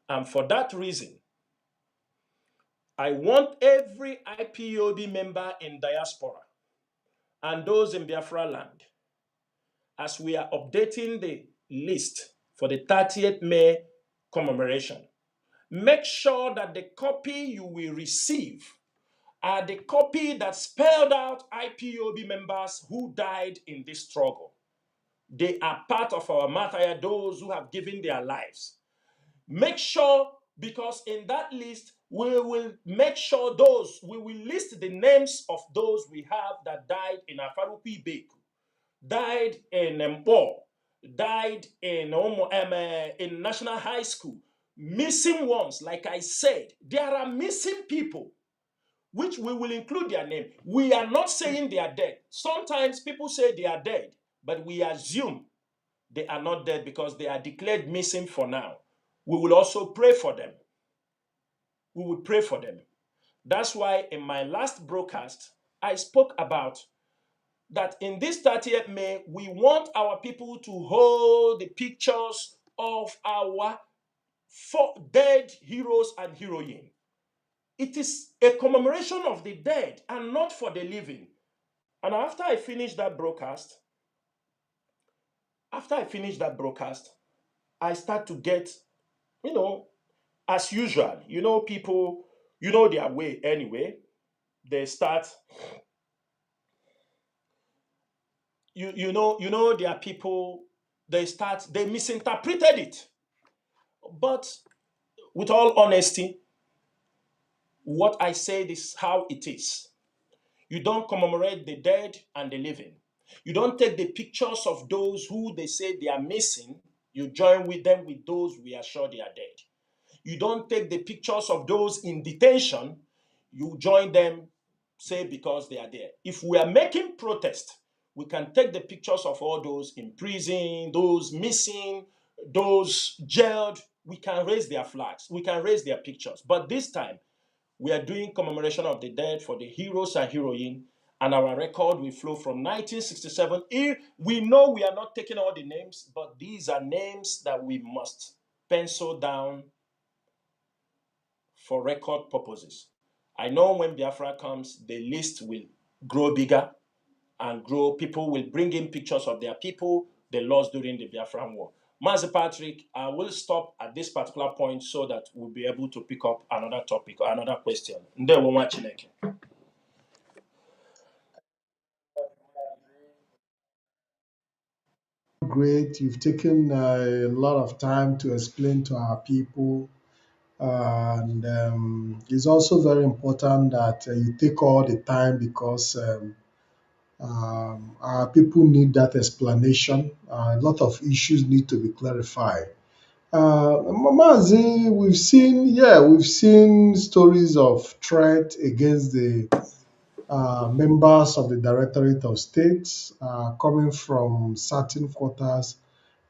And for that reason, I want every IPOB member in diaspora and those in Biafra land, as we are updating the list for the 30th May commemoration, make sure that the copy you will receive are the copy that spelled out IPOB members who died in this struggle. They are part of our martyr, those who have given their lives. Make sure, because in that list, we will make sure we will list the names of those we have that died in Afarupi Beku, died in Mpo, died in National High School. Missing ones, like I said, there are missing people, which we will include their name. We are not saying they are dead. Sometimes people say they are dead, but we assume they are not dead because they are declared missing for now. We will also pray for them. We will pray for them. That's why in my last broadcast, I spoke about that in this 30th May, we want our people to hold the pictures of our dead heroes and heroines. It is a commemoration of the dead and not for the living. And after I finished that broadcast, I start to get, as usual, people, their way anyway. They start, there are people, they misinterpreted it. But with all honesty, what I said is how it is. You don't commemorate the dead and the living. You don't take the pictures of those who they say they are missing. You join with them with those we are sure they are dead. You don't take the pictures of those in detention. You join them, say, because they are there. If we are making protest, we can take the pictures of all those in prison, those missing, those jailed. We can raise their flags. We can raise their pictures. But this time, we are doing commemoration of the dead for the heroes and heroines, and our record will flow from 1967. We know we are not taking all the names, but these are names that we must pencil down for record purposes. I know when Biafra comes, the list will grow bigger and grow. People will bring in pictures of their people they lost during the Biafran War. Mazi Patrick, I will stop at this particular point so that we'll be able to pick up another topic or another question. Great. You've taken a lot of time to explain to our people. And it's also very important that you take all the time because our people need that explanation. A lot of issues need to be clarified. Mazi, we've seen stories of threat against the members of the Directorate of States coming from certain quarters.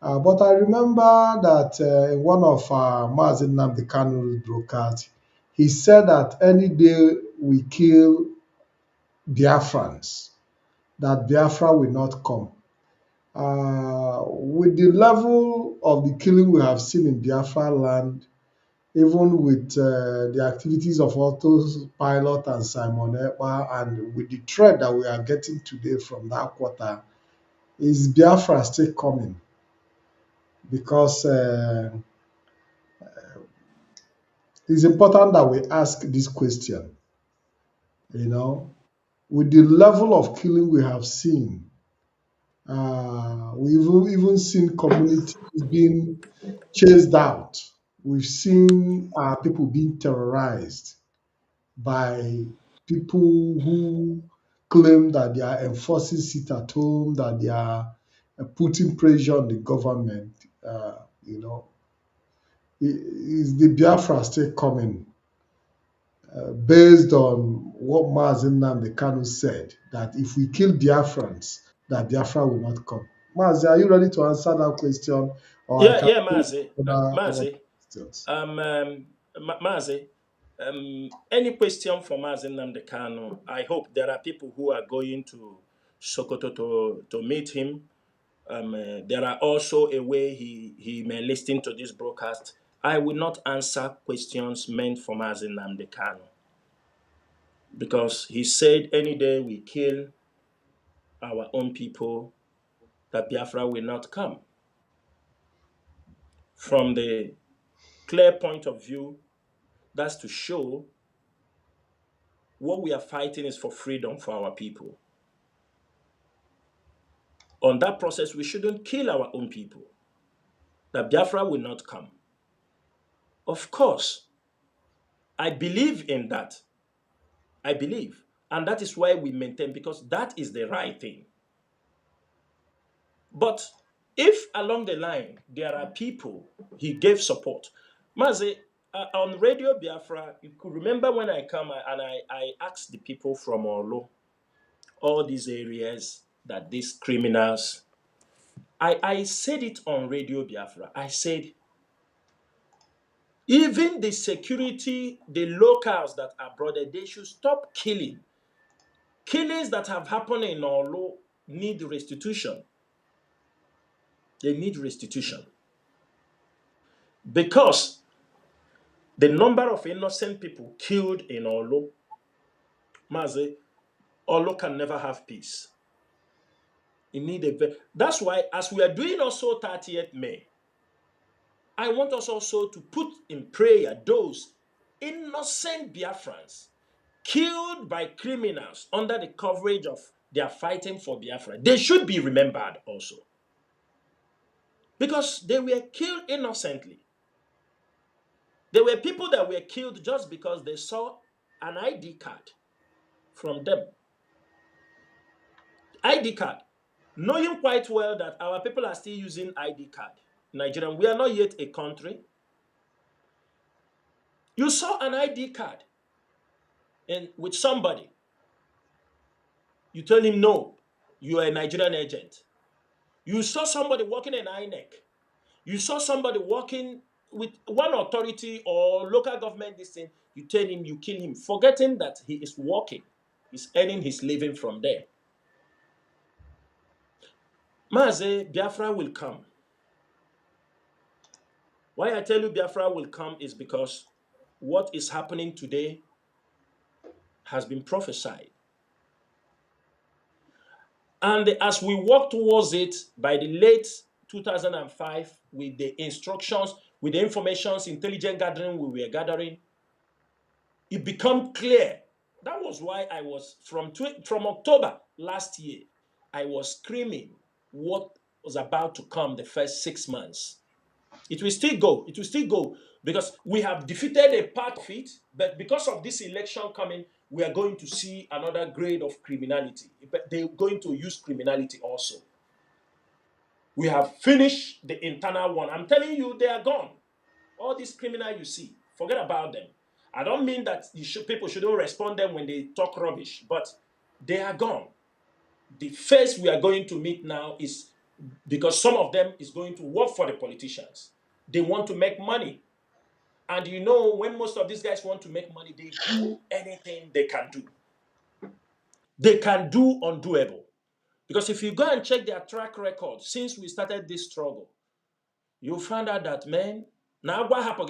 But I remember that in one of Mazi Nnamdi Kanu's broadcasts, he said that any day we kill Biafrans, that Biafra will not come. With the level of the killing we have seen in Biafra land, even with the activities of Pilot and Simon Ekpa, and with the threat that we are getting today from that quarter, Is Biafra still coming? Because it's important that we ask this question. You know, with the level of killing we have seen, we've even seen communities being chased out. We've seen people being terrorized by people who claim that they are enforcing sit at home, that they are putting pressure on the government. You know, is the Biafra still coming? Based on what Mazi Nnamdi Kanu said, that if we kill Biafrans, that Biafra will not come. Mazi, are you ready to answer that question, or I Yeah, can yeah, put Mazi, other Mazi, questions? Mazi. Any question for Mazi Nnamdi Kanu? I hope there are people who are going to Sokoto to meet him. There are also a way he may listen to this broadcast. I will not answer questions meant for Mazi Nnamdi Kanu because he said any day we kill our own people, that Biafra will not come. From the clear point of view, that's to show what we are fighting is for freedom for our people. On that process, we shouldn't kill our own people. That Biafra will not come. Of course, I believe in that. I believe. And that is why we maintain, because that is the right thing. But if along the line there are people he gave support, Mazi, on Radio Biafra, you could remember when I come and I asked the people from Olo, all these areas that these criminals, I said it on Radio Biafra. I said, even the security, the locals that are brothers, they should stop killing. Killings that have happened in Olo need restitution. They need restitution. Because the number of innocent people killed in Olo, Mazi, Olo can never have peace. It need that's why, as we are doing also 30th May, I want us also to put in prayer those innocent Biafrans killed by criminals under the coverage of they are fighting for Biafra. They should be remembered also because they were killed innocently. There were people that were killed just because they saw an ID card from them. ID card. Knowing quite well that our people are still using ID card. Nigerian, we are not yet a country. You saw an ID card and with somebody. You tell him no, you are a Nigerian agent. You saw somebody working in INEC. You saw somebody working with one authority or local government, this thing, you tell him, you kill him, forgetting that he is working. He's earning his living from there. Mazi, Biafra will come. Why I tell you Biafra will come is because what is happening today has been prophesied. And as we walk towards it, by the late 2005, with the instructions, with the informations, intelligent gathering we were gathering, it became clear. That was why I was, from October last year, I was screaming what was about to come the first 6 months. It will still go. It will still go because we have defeated a part of it, but because of this election coming, we are going to see another grade of criminality. But they're going to use criminality also. We have finished the internal one. I'm telling you, they are gone. All these criminals you see, forget about them. I don't mean that people shouldn't respond them when they talk rubbish, but they are gone. The face we are going to meet now is because some of them is going to work for the politicians. They want to make money. And you know, when most of these guys want to make money, they do anything they can do. They can do undoable. Because if you go and check their track record since we started this struggle, you'll find out that, man, now what happened?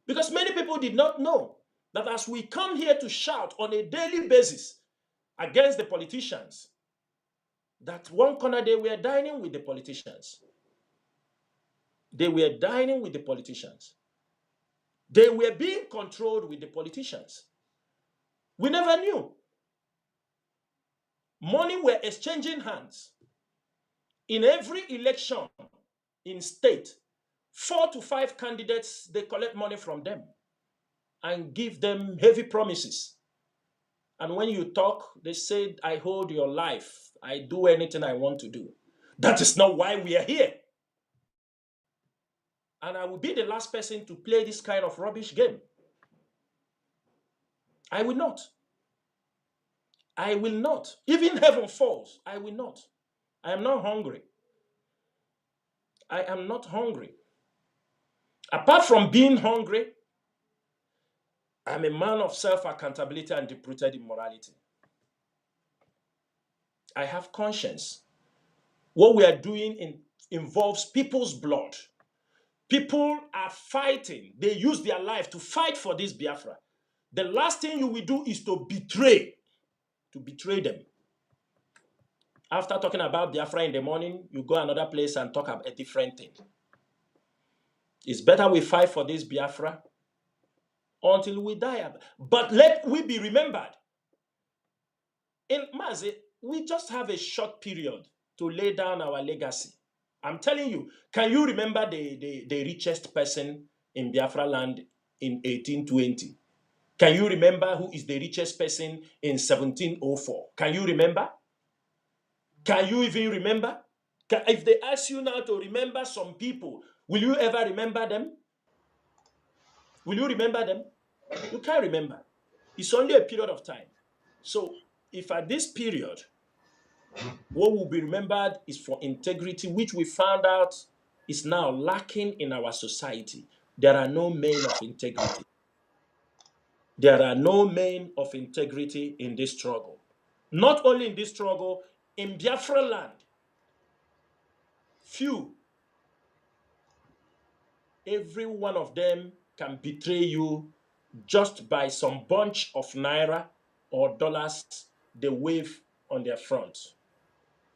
Because many people did not know that as we come here to shout on a daily basis against the politicians, That one corner they were dining with the politicians. They were dining with the politicians. They were being controlled with the politicians. We never knew. Money were exchanging hands. In every election in state, 4 to 5 candidates, they collect money from them and give them heavy promises. And when you talk, they say, I hold your life. I do anything I want to do. That is not why we are here. And I will be the last person to play this kind of rubbish game. I will not. I will not. Even heaven falls, I will not. I am not hungry. I am not hungry. Apart from being hungry, I'm a man of self-accountability and deep-rooted immorality. I have conscience. What we are doing involves people's blood. People are fighting. They use their life to fight for this Biafra. The last thing you will do is to betray them. After talking about Biafra in the morning, you go another place and talk about a different thing. It's better we fight for this Biafra until we die. But let we be remembered. In Mazi, we just have a short period to lay down our legacy. I'm telling you, can you remember the richest person in Biafra land in 1820? Can you remember who is the richest person in 1704? Can you remember? Can you even remember? If they ask you now to remember some people, will you ever remember them? Will you remember them? You can't remember. It's only a period of time. So if at this period, what will be remembered is for integrity, which we found out is now lacking in our society. There are no men of integrity. There are no men of integrity in this struggle. Not only in this struggle, in Biafra land, few, every one of them can betray you just by some bunch of naira or dollars they wave on their front.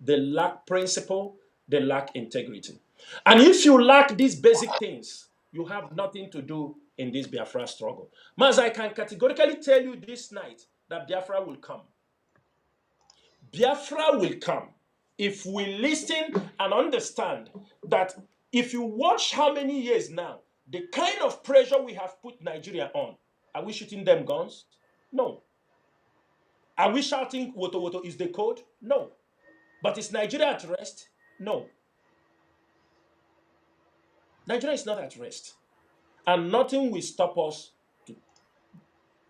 They lack principle, they lack integrity. And if you lack these basic things, you have nothing to do in this Biafra struggle. Mas, I can categorically tell you this night that Biafra will come. Biafra will come if we listen and understand that if you watch how many years now, the kind of pressure we have put Nigeria on, are we shooting them guns? No. Are we shouting Woto Woto is the code? No. But is Nigeria at rest? No. Nigeria is not at rest. And nothing will stop us.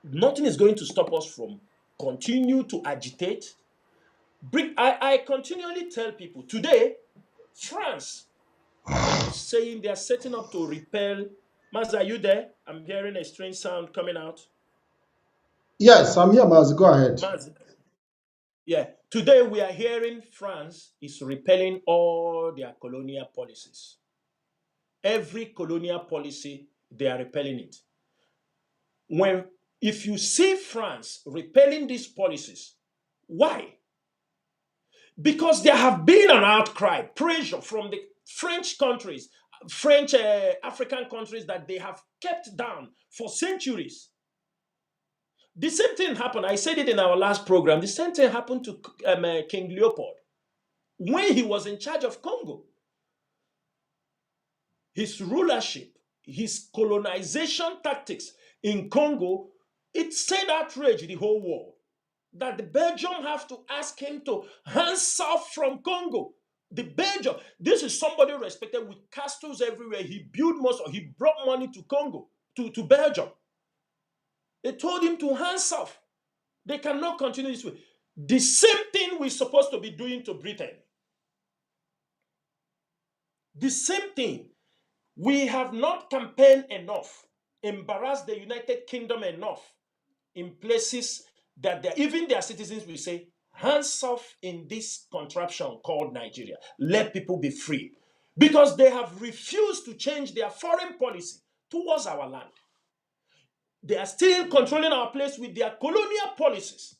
Nothing is going to stop us from continue to agitate. I continually tell people, today, France is saying they are setting up to repel. Mazi, are you there? I'm hearing a strange sound coming out. Yes, I'm here, Mazi. Go ahead. Mazi. Yeah. Today we are hearing France is repelling all their colonial policies. Every colonial policy, they are repelling it. If you see France repelling these policies, why? Because there have been an outcry, pressure from the French countries, French African countries that they have kept down for centuries. The same thing happened. I said it in our last program. The same thing happened to King Leopold when he was in charge of Congo. His rulership, his colonization tactics in Congo, it sent outrage the whole world. That the Belgium have to ask him to hands off from Congo. The Belgium, this is somebody respected with castles everywhere. He brought money to Congo, to Belgium. They told him to hands off. They cannot continue this way. The same thing we're supposed to be doing to Britain. The same thing. We have not campaigned enough, embarrassed the United Kingdom enough in places that even their citizens will say, hands off in this contraption called Nigeria. Let people be free. Because they have refused to change their foreign policy towards our land. They are still controlling our place with their colonial policies.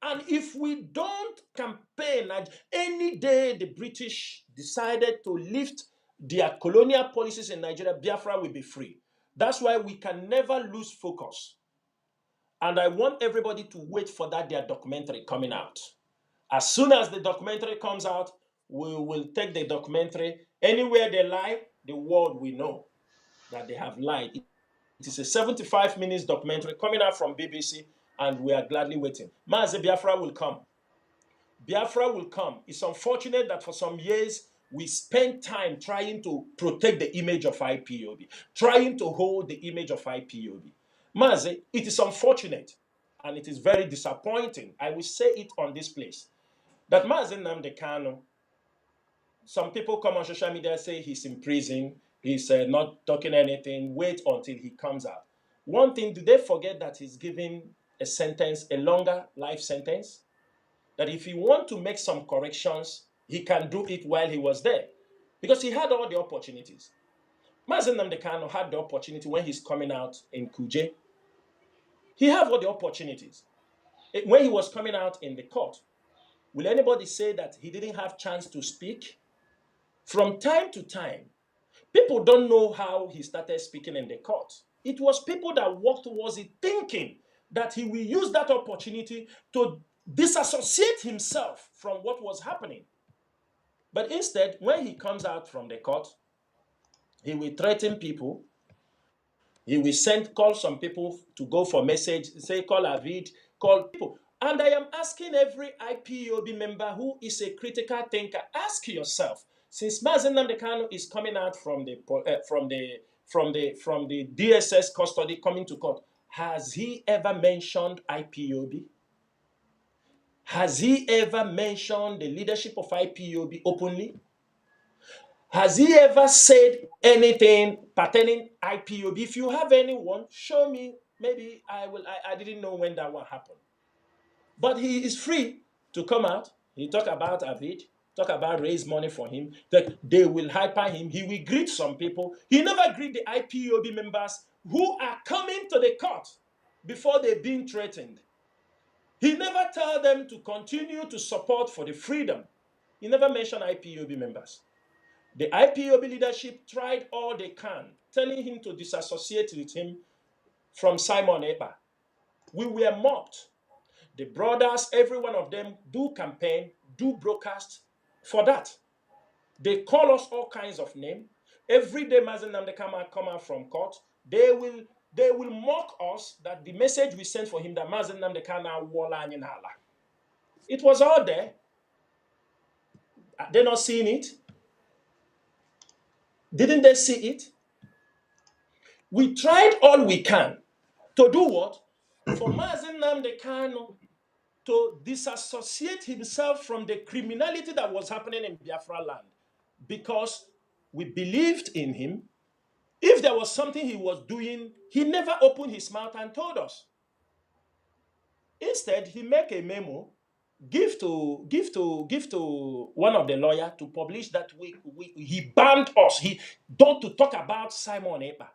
And if we don't campaign, any day the British decided to lift their colonial policies in Nigeria, Biafra will be free. That's why we can never lose focus. And I want everybody to wait for their documentary coming out. As soon as the documentary comes out, we will take the documentary. Anywhere they lie, the world will know that they have lied. It is a 75 minutes documentary coming out from BBC, and we are gladly waiting. Mazi, Biafra will come. Biafra will come. It's unfortunate that for some years we spent time trying to protect the image of IPOB, trying to hold the image of IPOB. Mazi, it is unfortunate and it is very disappointing. I will say it on this place that Mazi Nnamdi Kanu, some people come on social media and say he's in prison, he's not talking anything, wait until he comes out. One thing, do they forget that he's giving a sentence, a longer life sentence? That if he wants to make some corrections, he can do it while he was there. Because he had all the opportunities. Mazi Nnamdi Kanu had the opportunity when he's coming out in Kuje. He had all the opportunities. When he was coming out in the court, will anybody say that he didn't have chance to speak? From time to time, people don't know how he started speaking in the court. It was people that walked towards it thinking that he will use that opportunity to disassociate himself from what was happening. But instead, when he comes out from the court, he will threaten people. He will call some people to go for message, say, call Avid, call people. And I am asking every IPOB member who is a critical thinker, ask yourself, since Mazi Nnamdi Kanu is coming out from the DSS custody coming to court, has he ever mentioned IPOB? Has he ever mentioned the leadership of IPOB openly? Has he ever said anything pertaining IPOB? If you have anyone, show me. Maybe I will. I didn't know when that one happened. But he is free to come out. He talk about Avid, talk about raise money for him, that they will hyper him. He will greet some people. He never greet the IPOB members who are coming to the court before they're being threatened. He never tell them to continue to support for the freedom. He never mentioned IPOB members. The IPOB leadership tried all they can, telling him to disassociate with him from Simon Ekpa. We were mocked. The brothers, every one of them, do campaign, do broadcast for that. They call us all kinds of names. Every day Mazi Nnamdi Kanu come out from court, they will mock us that the message we sent for him that Mazi Nnamdi Kanu wala anyị n'ala. It was all there. Are they not seeing it? Didn't they see it? We tried all we can to do what? For Mazi Nnamdi Kanu to disassociate himself from the criminality that was happening in Biafra land. Because we believed in him. If there was something he was doing, he never opened his mouth and told us. Instead, he make a memo, give to one of the lawyers to publish that he banned us. He don't to talk about Simon Ekpa.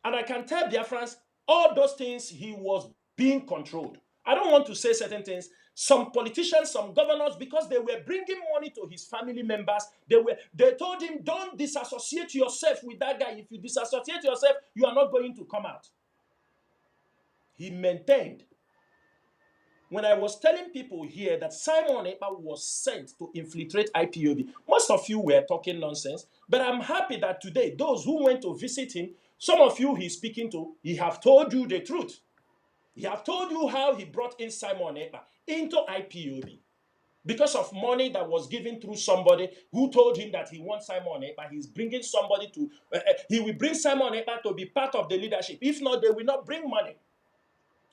And I can tell Biafrans, all those things he was being controlled. I don't want to say certain things. Some politicians, some governors, because they were bringing money to his family members, they told him, don't disassociate yourself with that guy. If you disassociate yourself, you are not going to come out. He maintained. When I was telling people here that Simon Ekpa was sent to infiltrate IPOB, most of you were talking nonsense. But I'm happy that today, those who went to visit him, some of you he's speaking to, he have told you the truth. He have told you how he brought in Simon Ekpa into IPOB. Because of money that was given through somebody who told him that he wants Simon Ekpa, he's bringing somebody to, he will bring Simon Ekpa to be part of the leadership. If not, they will not bring money.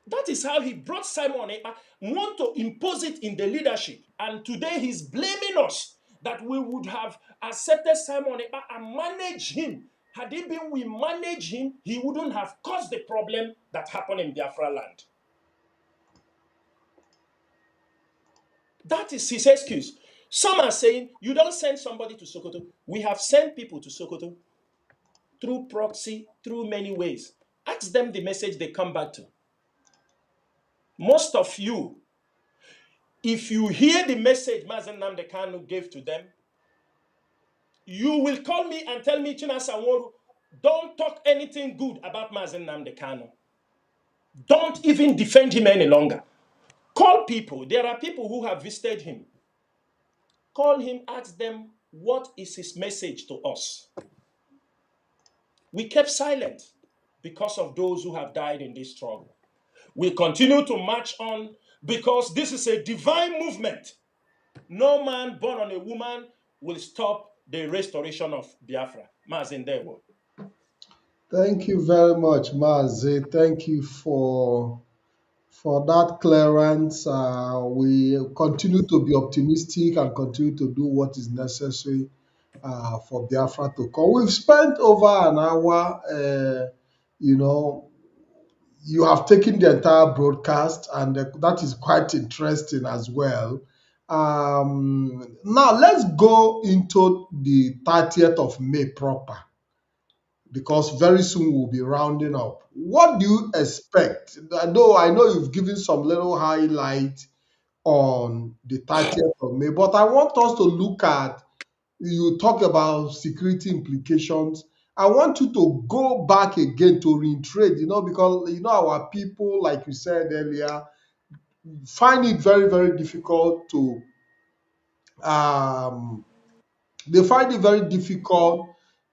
That is how he brought Simon Ekpa, want to impose it in the leadership. And today he's blaming us that we would have accepted Simon Ekpa and managed him. Had it been we manage him, he wouldn't have caused the problem that happened in Biafra land. That is his excuse. Some are saying, you don't send somebody to Sokoto. We have sent people to Sokoto through proxy, through many ways. Ask them the message they come back to. Most of you, if you hear the message Mazi Nnamdi Kanu gave to them, you will call me and tell me, Chinasa Nworu, don't talk anything good about Mazi Nnamdi Kanu. Don't even defend him any longer. Call people. There are people who have visited him. Call him, ask them, what is his message to us? We kept silent because of those who have died in this struggle. We continue to march on because this is a divine movement. No man born on a woman will stop the restoration of Biafra. Mazindewo. Thank you very much, Mazi. Thank you for that clearance. We continue to be optimistic and continue to do what is necessary for Biafra to come. We've spent over an hour. You know, you have taken the entire broadcast, and that is quite interesting as well. Now, let's go into the 30th of May proper because very soon we'll be rounding up. What do you expect? Though I know you've given some little highlight on the 30th of May, but I want us to look at, you talk about security implications. I want you to go back again to reiterate, because our people, like you said earlier, find it very, very difficult to um, they find it very difficult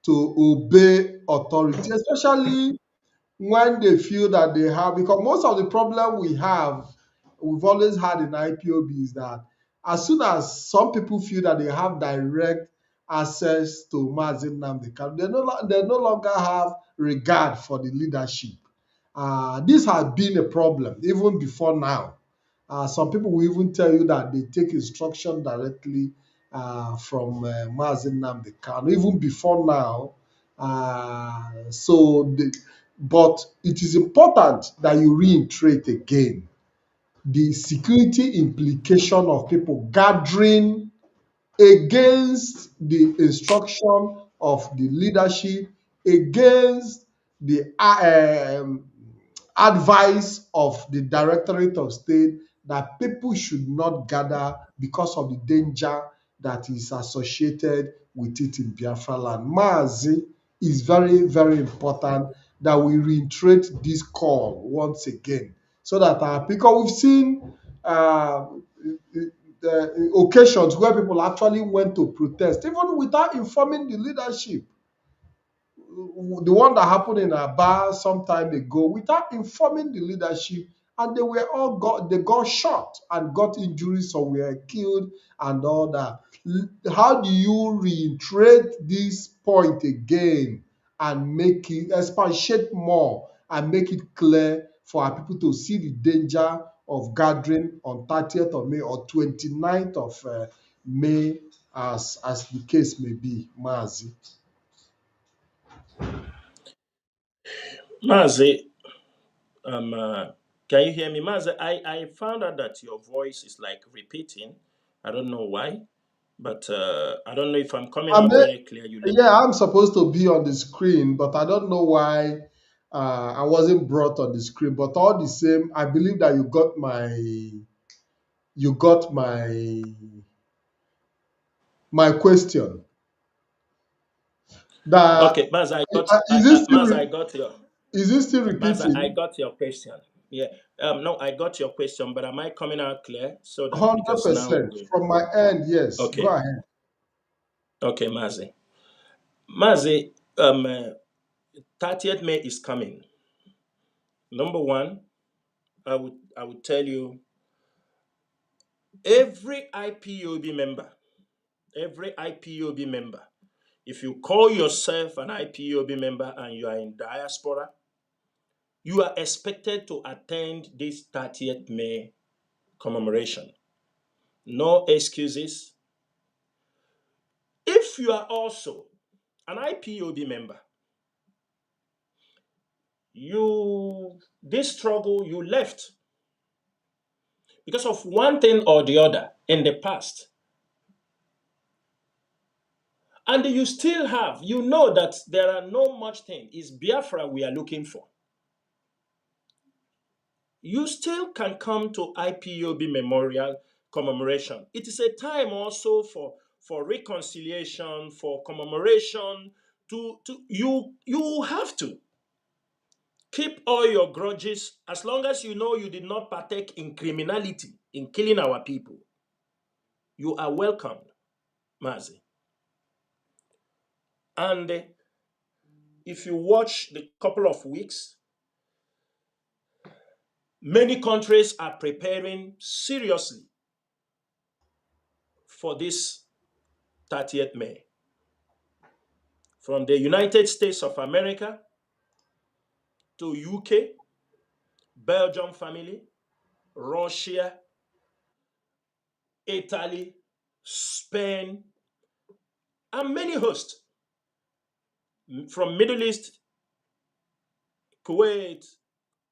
to obey authority, especially when they feel that they have, because most of the problem we've always had in IPOB is that as soon as some people feel that they have direct access to Mazi Nnamdi Kanu, they no longer have regard for the leadership. This has been a problem even before now. Some people will even tell you that they take instruction directly from Mazi Nnamdi Kanu, even before now. But it is important that you reiterate again the security implication of people gathering against the instruction of the leadership, against the advice of the Directorate of State, that people should not gather because of the danger that is associated with it in Biafra land. Mazi, is very, very important that we reiterate this call once again so that because we've seen uh, the occasions where people actually went to protest, even without informing the leadership. The one that happened in Aba some time ago, without informing the leadership, and they got shot and got injuries, so were killed and all that. How do you reiterate this point again and make it expatiate more and make it clear for our people to see the danger of gathering on 30th of May or 29th of May, as the case may be, Mazi? Mazi, can you hear me? Mazi, I found out that your voice is like repeating. I don't know why, but I don't know if I'm coming I out mean, very clear. You let me yeah, know. I'm supposed to be on the screen, but I don't know why I wasn't brought on the screen. But all the same, I believe that you got my question. That Okay, Mazi, is it still Mazi, I got your is it still Mazi, I repeating? got your question. Yeah. No, I got your question, but am I coming out clear so that Hundred because now percent we from my end. Yes, go okay, ahead. okay, Mazi, Mazi, 30th May is coming. Number one, I would tell you every IPOB member, every IPOB member, if you call yourself an IPOB member and you are in diaspora, you are expected to attend this 30th May commemoration. No excuses. If you are also an IPOB member, you this struggle you left because of one thing or the other in the past, and you still have, you know that there are no much thing. Is Biafra we are looking for. you still can come to IPOB Memorial commemoration. It is a time also for reconciliation, for commemoration. You have to keep all your grudges as long as you know you did not partake in criminality, in killing our people. You are welcomed, Mazi. And if you watch the couple of weeks, many countries are preparing seriously for this 30th May. From the United States of America to UK, Belgium family, Russia, Italy, Spain, and many hosts from Middle East, Kuwait,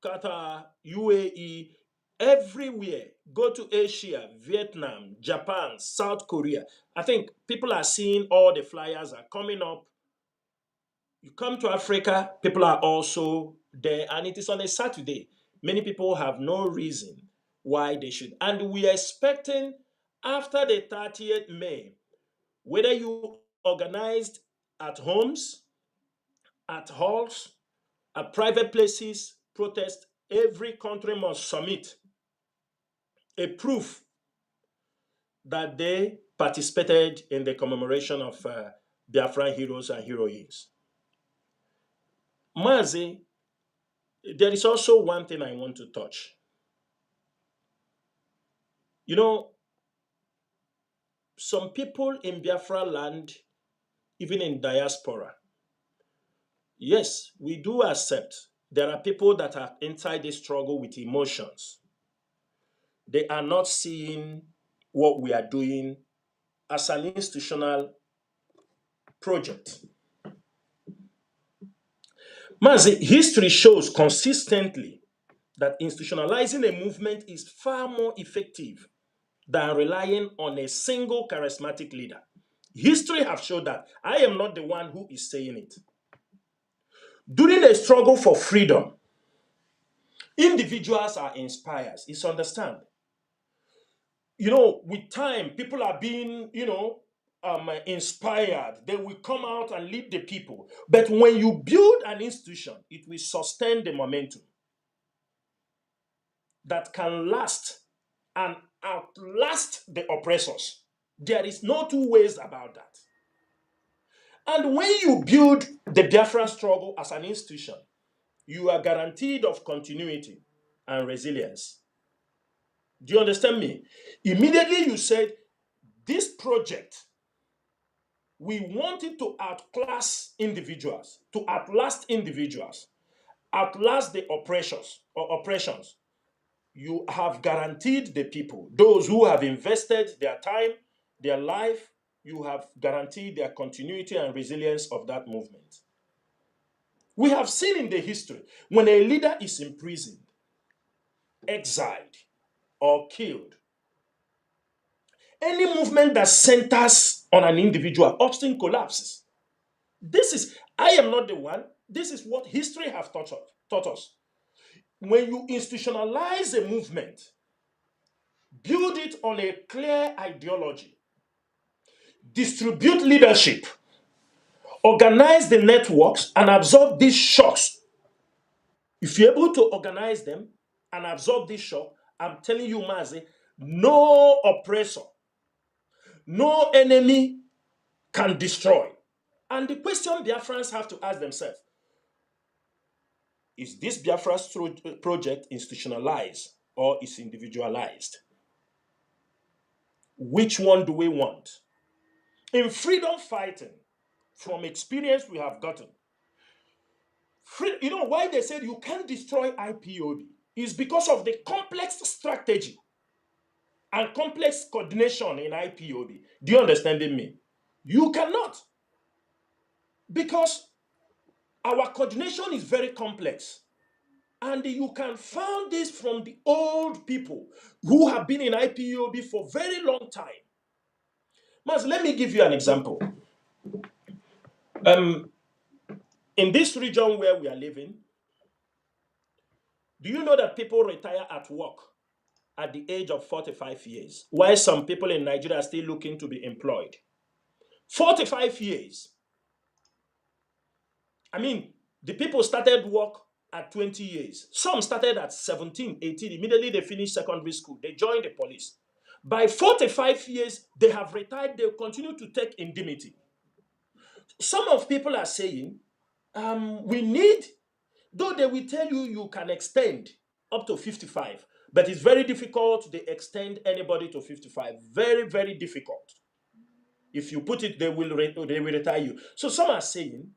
Qatar, UAE, everywhere. Go to Asia, Vietnam, Japan, South Korea. I think people are seeing all the flyers are coming up. You come to Africa, people are also there, and it is on a Saturday. Many people have no reason why they should. And we are expecting after the 30th May, whether you organized at homes, at halls, at private places, protest, every country must submit a proof that they participated in the commemoration of Biafran heroes and heroines. Mazi, there is also one thing I want to touch. You know, some people in Biafra land, even in diaspora, yes, we do accept there are people that are inside this struggle with emotions. They are not seeing what we are doing as an institutional project. Mazi, history shows consistently that institutionalizing a movement is far more effective than relying on a single charismatic leader. History has shown that. I am not the one who is saying it. During a struggle for freedom, individuals are inspired. It's understand. With time, people are being, inspired. They will come out and lead the people. But when you build an institution, it will sustain the momentum that can last and outlast the oppressors. There is no two ways about that. And when you build the Biafran struggle as an institution, you are guaranteed of continuity and resilience. Do you understand me? Immediately you said, this project, we want it to outclass individuals, to outlast individuals, outlast the oppressions. You have guaranteed the people, those who have invested their time, their life, you have guaranteed their continuity and resilience of that movement. We have seen in the history when a leader is imprisoned, exiled, or killed, any movement that centers on an individual often collapses. I am not the one, this is what history has taught us. When you institutionalize a movement, build it on a clear ideology, distribute leadership, organize the networks, and absorb these shocks. If you're able to organize them and absorb this shock, I'm telling you, Mazi, no oppressor, no enemy can destroy. And the question Biafrans have to ask themselves, is this Biafra project institutionalized or is individualized? Which one do we want? In freedom fighting, from experience we have gotten, you know why they said you can't destroy IPOB is because of the complex strategy and complex coordination in IPOB. Do you understand me? You cannot, because our coordination is very complex. And you can find this from the old people who have been in IPOB for a very long time. Mas, let me give you an example. In this region where we are living, Do you know that people retire at work at the age of 45 years, while some people in Nigeria are still looking to be employed? 45 years. I mean, the people started work at 20 years. Some started at 17, 18. Immediately they finished secondary school. They joined the police. By 45 years, they have retired. They continue to take indemnity. Some of people are saying, we need, though they will tell you you can extend up to 55, but it's very difficult to extend anybody to 55. Very, very difficult. If you put it, they will retire you. So some are saying,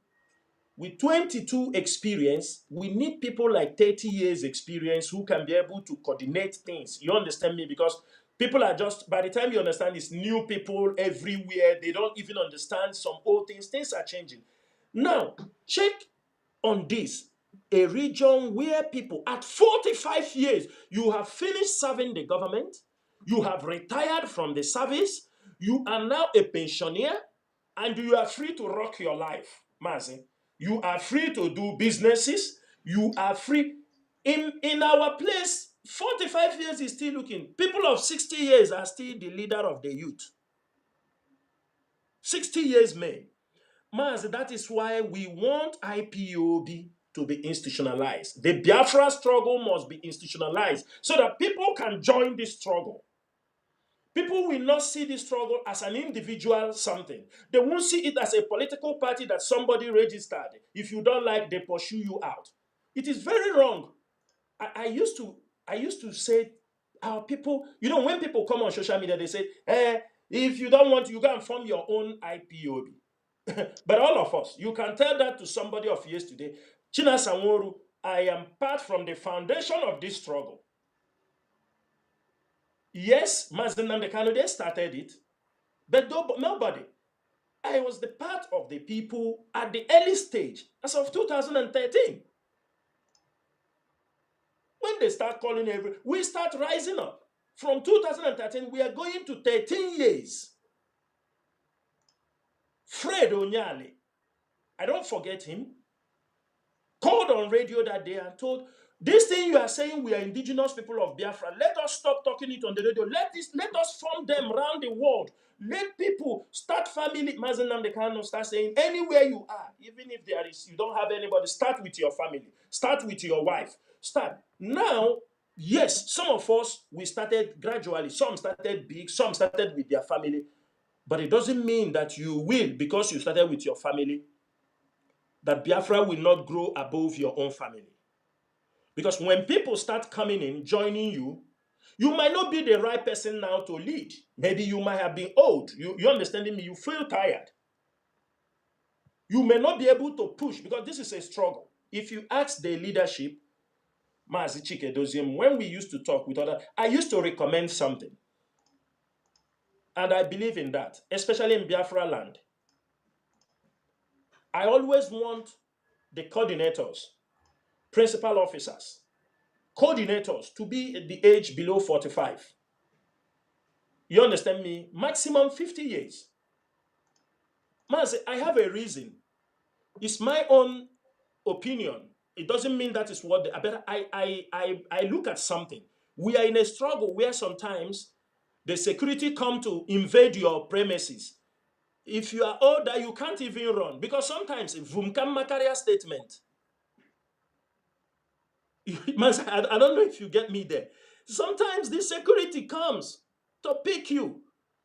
with 22 experience, we need people like 30 years experience who can be able to coordinate things. You understand me? Because people are just, by the time you understand, it's new people everywhere. They don't even understand some old things. Things are changing. Now, check on this. A region where people at 45 years, you have finished serving the government, you have retired from the service, you are now a pensioner, and you are free to rock your life, Mazi. You are free to do businesses. You are free. In our place, 45 years is still looking. People of 60 years are still the leader of the youth. 60 years men. Mazi, that is why we want IPOB to be institutionalized. The Biafra struggle must be institutionalized so that people can join this struggle. People will not see this struggle as an individual something. They won't see it as a political party that somebody registered. If you don't like, they pursue you out. It is very wrong. I used to say our people, when people come on social media, they say, if you don't want, you go and form your own IPOB. But all of us, you can tell that to somebody of yesterday. Chinasa Nworu, I am part from the foundation of this struggle. Yes, Mazi Nnamdi Kanu, they started it, but nobody. I was the part of the people at the early stage, as of 2013. When they start calling we start rising up. From 2013, we are going to 13 years. Fred Onyale, I don't forget him, called on radio that day and told, this thing you are saying, we are indigenous people of Biafra. Let us stop talking it on the radio. Let us form them around the world. Let people start family. Mazi Nnamdi Kanu start saying, anywhere you are, even if you don't have anybody, start with your family. Start with your wife. Start. Now, yes, some of us, we started gradually. Some started big, some started with their family. But it doesn't mean that you will, because you started with your family, that Biafra will not grow above your own family. Because when people start coming in, joining you, you might not be the right person now to lead. Maybe you might have been old. You understanding me? You feel tired. You may not be able to push because this is a struggle. If you ask the leadership, Mazi Chike, when we used to talk with others, I used to recommend something. And I believe in that, especially in Biafra land. I always want the coordinators, principal officers, coordinators to be at the age below 45. You understand me? Maximum 50 years. Mazi, I have a reason. It's my own opinion. It doesn't mean that is what I look at something. We are in a struggle where sometimes the security come to invade your premises. If you are older, you can't even run because sometimes Vumkam Makaria statement. I don't know if you get me there. Sometimes the security comes to pick you.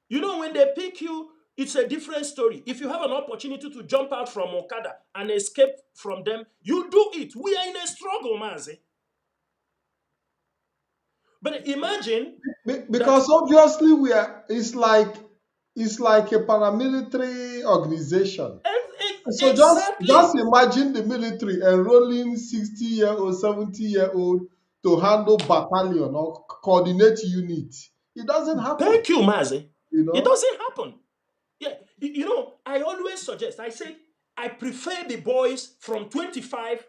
When they pick you, it's a different story. If you have an opportunity to jump out from Okada and escape from them, you do it. We are in a struggle, Mazi. But imagine because obviously it's like a paramilitary organization. So just exactly. imagine the military enrolling 60-year-old, 70-year-old to handle battalion or coordinate unit. It doesn't happen, Thank you, Mazi. you It know. doesn't happen. Yeah, I always suggest, I say, I prefer the boys from 25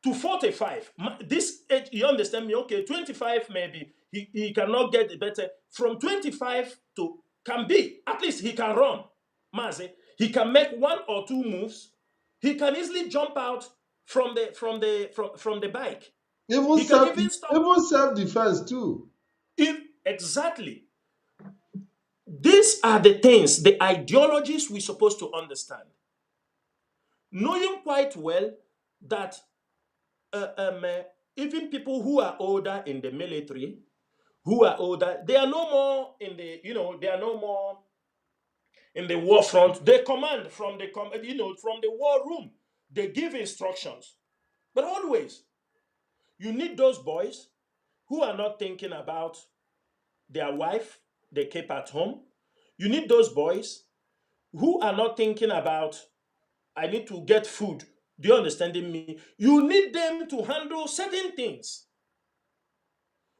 to 45. This age, you understand me? Okay, 25 maybe, he cannot get better. From 25 to, can be, at least he can run, Mazi. He can make one or two moves. He can easily jump out from the bike. Even He can self even stop. even self-defense too. If exactly, these are the things, the ideologies we're supposed to understand, knowing quite well that uh, um, uh, even people who are older in the military, who are older, they are no more in the, they are no more in the war front. They command from the, from the war room. They give instructions. But always, you need those boys who are not thinking about their wife they keep at home. You need those boys who are not thinking about, I need to get food. Do you understand me? You need them to handle certain things.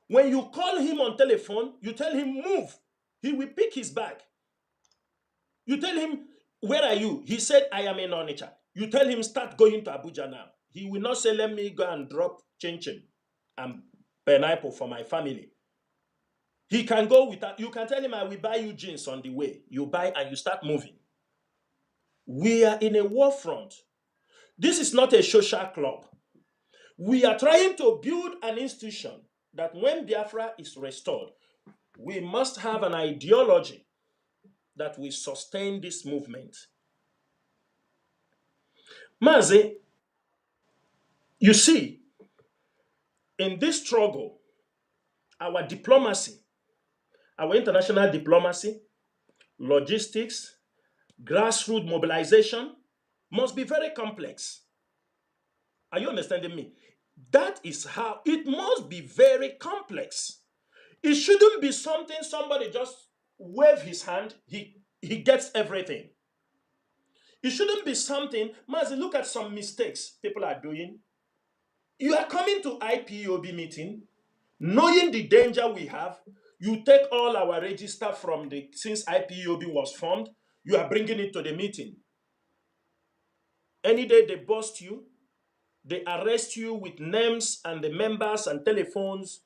When you call him on telephone, you tell him move. He will pick his bag. You tell him, where are you? He said, I am in Onitsha. You tell him, start going to Abuja now. He will not say, let me go and drop chinchin and pineapple for my family. He can go without, you can tell him, I will buy you jeans on the way. You buy and you start moving. We are in a war front. This is not a social club. We are trying to build an institution that when Biafra is restored, we must have an ideology that will sustain this movement. Mazi, you see, in this struggle, our diplomacy, our international diplomacy, logistics, grassroots mobilization must be very complex. Are you understanding me? That is how it must be very complex. It shouldn't be something somebody just wave his hand, he gets everything. It shouldn't be something, Mazi, look at some mistakes people are doing. You are coming to IPOB meeting, knowing the danger we have. You take all our register from the since IPOB was formed, you are bringing it to the meeting. Any day they bust you, they arrest you with names and the members and telephones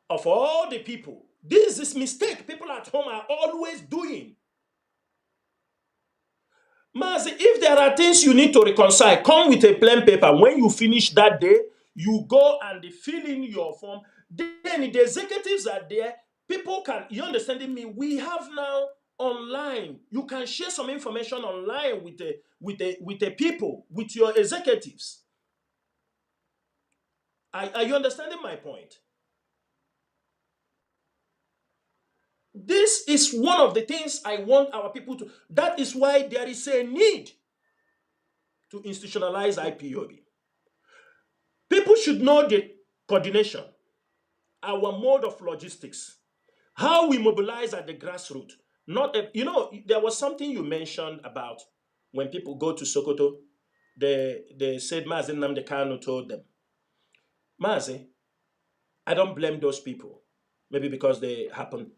of all the people. This is mistake people at home are always doing. Mazi, if there are things you need to reconcile, come with a plain paper. When you finish that day, you go and they fill in your form. Then the executives are there. People can, you understanding me? We have now online. You can share some information online with the people, with your executives. Are you understanding my point? This is one of the things I want our people to. That is why there is a need to institutionalize IPOB. People should know the coordination, our mode of logistics, how we mobilize at the grassroots. Not, there was something you mentioned about when people go to Sokoto, they said Mazi Nnamdi Kanu told them. Mazi, I don't blame those people, maybe because they happen.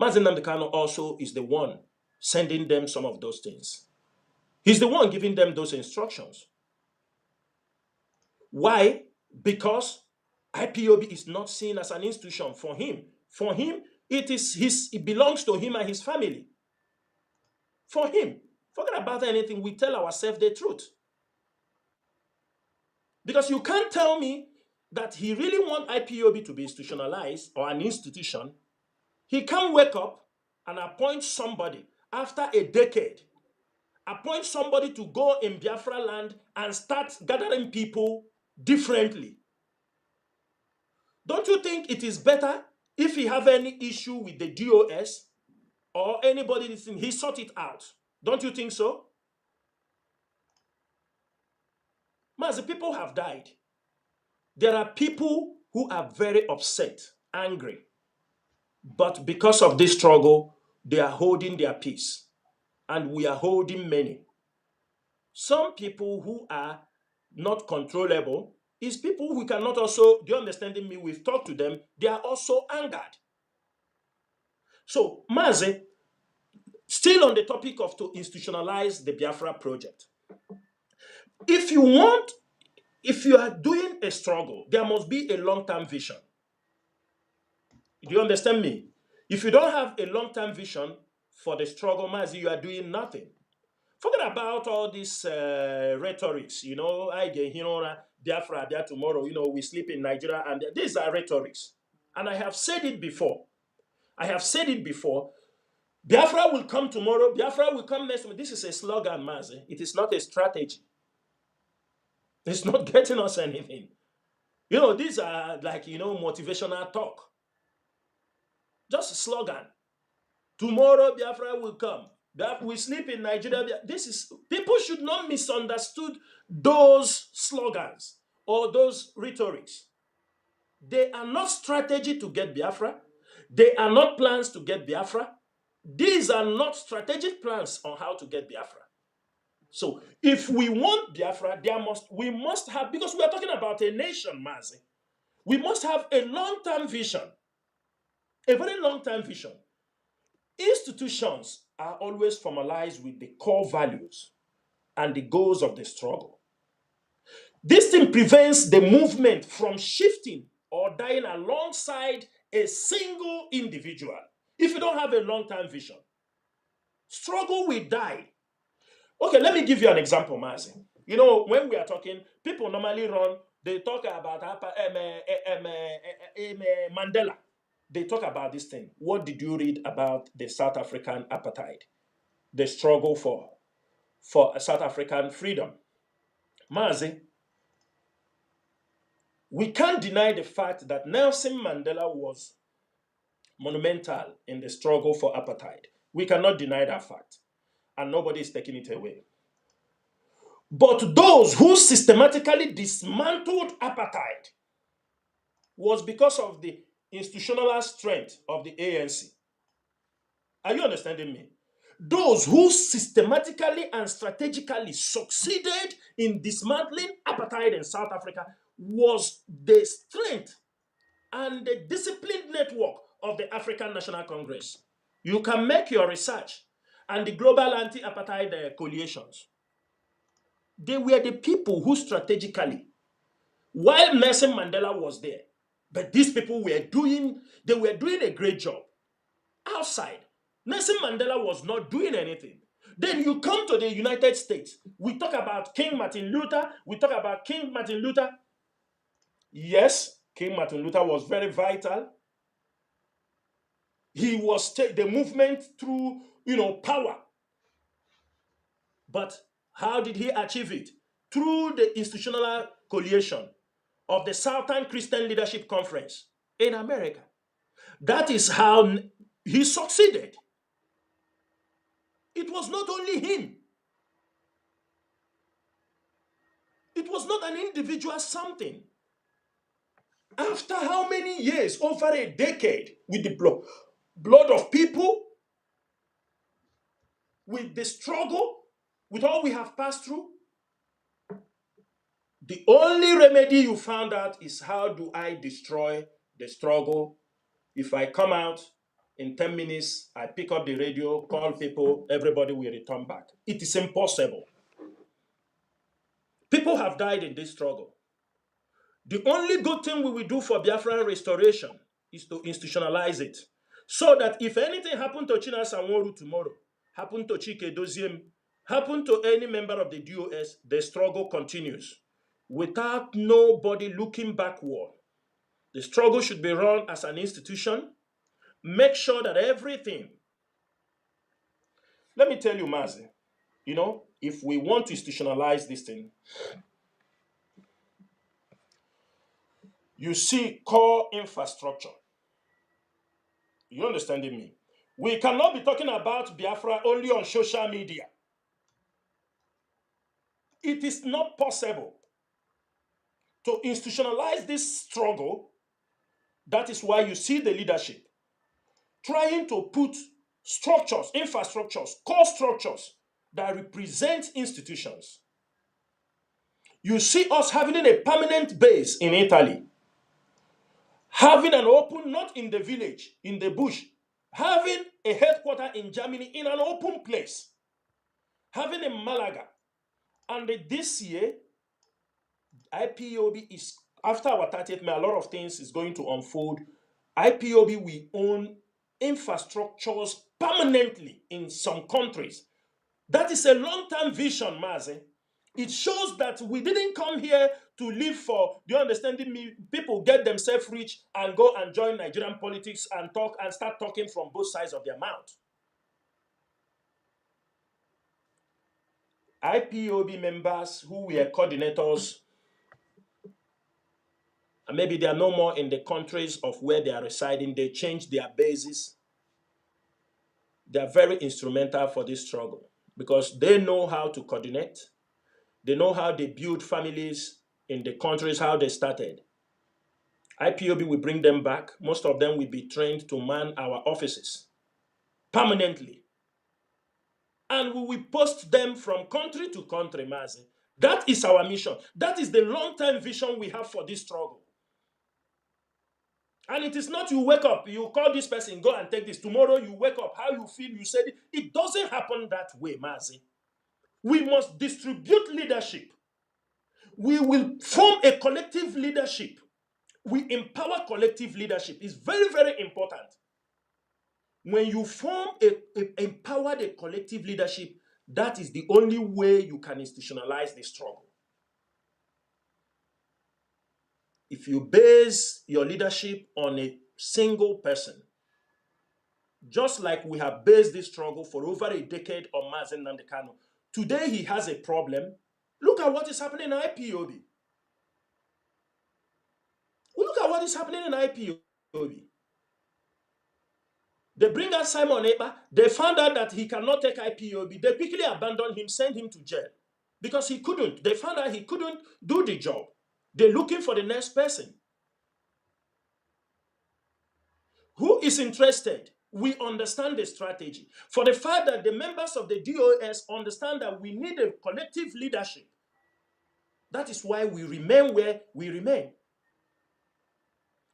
Mazi Nnamdi Kanu also is the one sending them some of those things. He's the one giving them those instructions. Why? Because IPOB is not seen as an institution for him. For him, it belongs to him and his family. For him, forget about anything, we tell ourselves the truth. Because you can't tell me that he really wants IPOB to be institutionalized or an institution. He can't wake up and appoint somebody after a decade, appoint somebody to go in Biafra land and start gathering people differently. Don't you think it is better if he have any issue with the DOS or anybody listening, he sort it out? Don't you think so? Mazi, people have died. There are people who are very upset, angry. But because of this struggle, they are holding their peace. And we are holding many. Some people who are not controllable is people who cannot also, do you understand me? We've talked to them, they are also angered. So, Mazi, still on the topic of to institutionalize the Biafra project. If you want, if you are doing a struggle, there must be a long-term vision. Do you understand me? If you don't have a long-term vision for the struggle, Mazi, you are doing nothing. Forget about all these rhetorics, I get, Biafra there tomorrow, we sleep in Nigeria, and these are rhetorics. And I have said it before. I have said it before. Biafra will come tomorrow. Biafra will come next week. This is a slogan, Mazi. It is not a strategy. It's not getting us anything. These are like, motivational talk. Just a slogan. Tomorrow, Biafra will come. We sleep in Nigeria. People should not misunderstood those slogans or those rhetorics. They are not strategy to get Biafra. They are not plans to get Biafra. These are not strategic plans on how to get Biafra. So if we want Biafra, we must have, because we are talking about a nation, Mazi, we must have a long-term vision, a very long-term vision. Institutions are always formalized with the core values and the goals of the struggle. This thing prevents the movement from shifting or dying alongside a single individual. If you don't have a long-term vision, struggle will die. Okay, let me give you an example, Mazi. When we are talking, people normally they talk about Mandela. They talk about this thing. What did you read about the South African apartheid? The struggle for South African freedom. Mazi, we can't deny the fact that Nelson Mandela was monumental in the struggle for apartheid. We cannot deny that fact, and nobody is taking it away. But those who systematically dismantled apartheid was because of the institutional strength of the ANC. Are you understanding me? Those who systematically and strategically succeeded in dismantling apartheid in South Africa was the strength and the disciplined network of the African National Congress. You can make your research and the global anti-apartheid coalitions. They were the people who strategically, while Nelson Mandela was there, but these people were doing a great job. Outside, Nelson Mandela was not doing anything. Then you come to the United States. We talk about King Martin Luther. Yes, King Martin Luther was very vital. He was the movement through, power. But how did he achieve it? Through the institutional coalition of the Southern Christian Leadership Conference in America. That is how he succeeded. It was not only him. It was not an individual something. After how many years? Over a decade, with the blood of people, with the struggle, with all we have passed through, the only remedy you found out is how do I destroy the struggle? If I come out in 10 minutes, I pick up the radio, call people, everybody will return back. It is impossible. People have died in this struggle. The only good thing we will do for Biafran restoration is to institutionalize it. So that if anything happened to Chinasa Nworu tomorrow, happened to Chike Doziem, happened to any member of the DOS, the struggle continues. Without nobody looking backward. The struggle should be run as an institution. Make sure that everything. Let me tell you, Mazi, if we want to institutionalize this thing, you see core infrastructure. You understanding me? We cannot be talking about Biafra only on social media. It is not possible to institutionalize this struggle. That is why you see the leadership trying to put structures, infrastructures, core structures that represent institutions. You see us having a permanent base in Italy, having an open, not in the village, in the bush, having a headquarter in Germany in an open place, having a Malaga. And this year, IPOB is, after our 30th May, a lot of things is going to unfold. IPOB will own infrastructures permanently in some countries. That is a long-term vision, Mazi. It shows that we didn't come here to live for, do you understand me? People get themselves rich and go and join Nigerian politics and talk and start talking from both sides of their mouth. IPOB members who were coordinators, and maybe they are no more in the countries of where they are residing, they changed their bases. They are very instrumental for this struggle because they know how to coordinate. They know how they build families in the countries, how they started. IPOB will bring them back. Most of them will be trained to man our offices permanently. And we will post them from country to country, Mazi. That is our mission. That is the long-term vision we have for this struggle. And it is not you wake up, you call this person, go and take this. Tomorrow you wake up, how you feel, you said it. It doesn't happen that way, Mazi. We must distribute leadership. We will form a collective leadership. We empower collective leadership. It's very, very important. When you empower the collective leadership, that is the only way you can institutionalize the struggle. If you base your leadership on a single person, just like we have based this struggle for over a decade on Mazi Kanu, today he has a problem. Look at what is happening in IPOB. Look at what is happening in IPOB. They bring out Simon Ekpa. They found out that he cannot take IPOB. They quickly abandoned him, sent him to jail because he couldn't. They found out he couldn't do the job. They're looking for the next person. Who is interested? We understand the strategy. For the fact that the members of the DOS understand that we need a collective leadership. That is why we remain where we remain.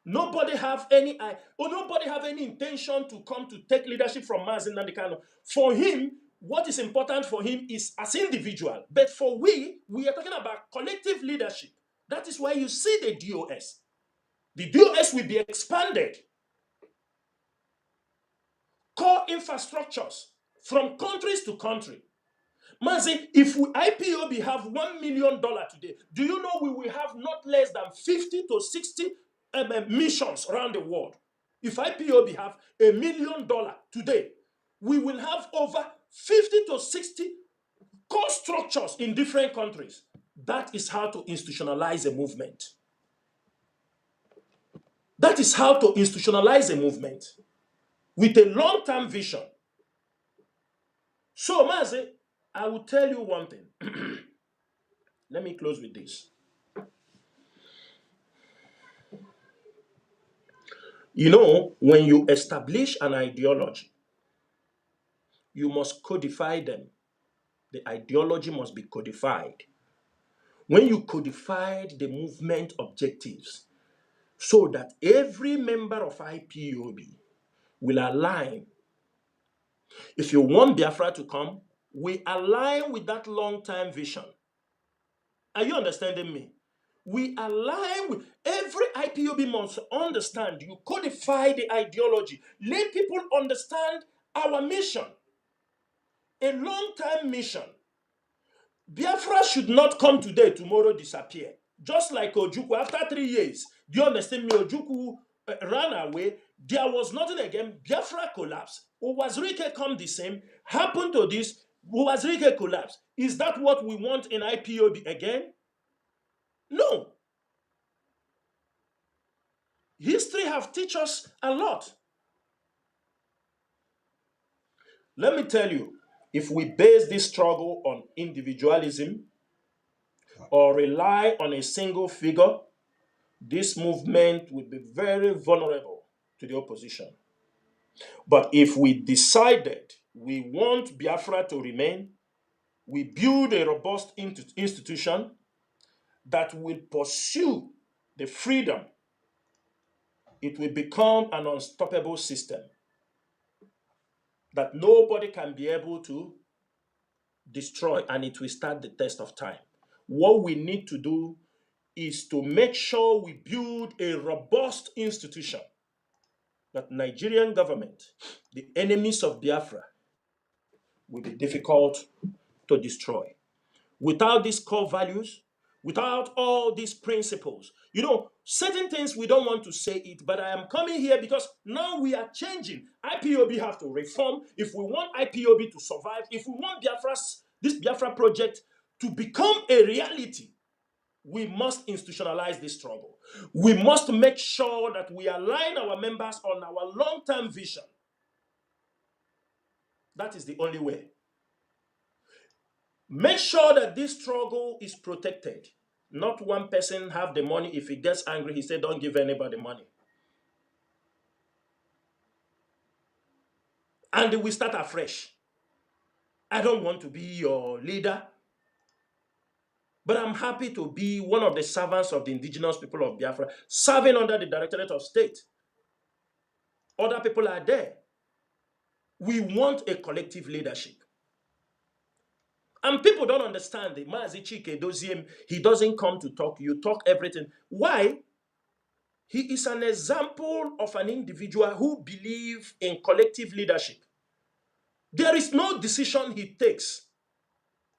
Nobody have any intention to come to take leadership from Mazi Kanu. For him, what is important for him is as individual. But for we are talking about collective leadership. That is why you see the DOS. The DOS will be expanded. Core infrastructures from countries to country. Mazi, if IPOB have $1 million today, do you know we will have not less than 50 to 60 missions around the world? If IPOB have $1 million today, we will have over 50 to 60 core structures in different countries. That is how to institutionalize a movement. That is how to institutionalize a movement with a long-term vision. So, Mazi, I will tell you one thing. Let me close with this. You know, when you establish an ideology, you must codify them. The ideology must be codified. When you codified the movement objectives, so that every member of IPOB will align. If you want Biafra to come, we align with that long-term vision. Are you understanding me? We align with every IPOB must understand. You codify the ideology. Let people understand our mission. A long-term mission. Biafra should not come today, tomorrow disappear. Just like Ojukwu, after 3 years, do you understand me? Ojukwu ran away. There was nothing again. Biafra collapsed. Uwazirike come the same. Happened to this. Uwazirike collapsed. Is that what we want in IPOB again? No. History have taught us a lot. Let me tell you, if we base this struggle on individualism or rely on a single figure, this movement will be very vulnerable to the opposition. But if we decided we want Biafra to remain, we build a robust institution that will pursue the freedom, it will become an unstoppable system that nobody can be able to destroy, and it will stand the test of time. What we need to do is to make sure we build a robust institution that Nigerian government, the enemies of Biafra, will be difficult to destroy. Without these core values, without all these principles, certain things we don't want to say it, but I am coming here because now we are changing. IPOB have to reform if we want IPOB to survive, if we want this Biafra project to become a reality. We must institutionalize this struggle. We must make sure that we align our members on our long-term vision. That is the only way. Make sure that this struggle is protected. Not one person have the money. If he gets angry, he said, don't give anybody money. And we start afresh. I don't want to be your leader, but I'm happy to be one of the servants of the indigenous people of Biafra, serving under the Directorate of State. Other people are there. We want a collective leadership. And people don't understand the Mazi Chinasa, he doesn't come to talk. You talk everything. Why? He is an example of an individual who believes in collective leadership. There is no decision he takes.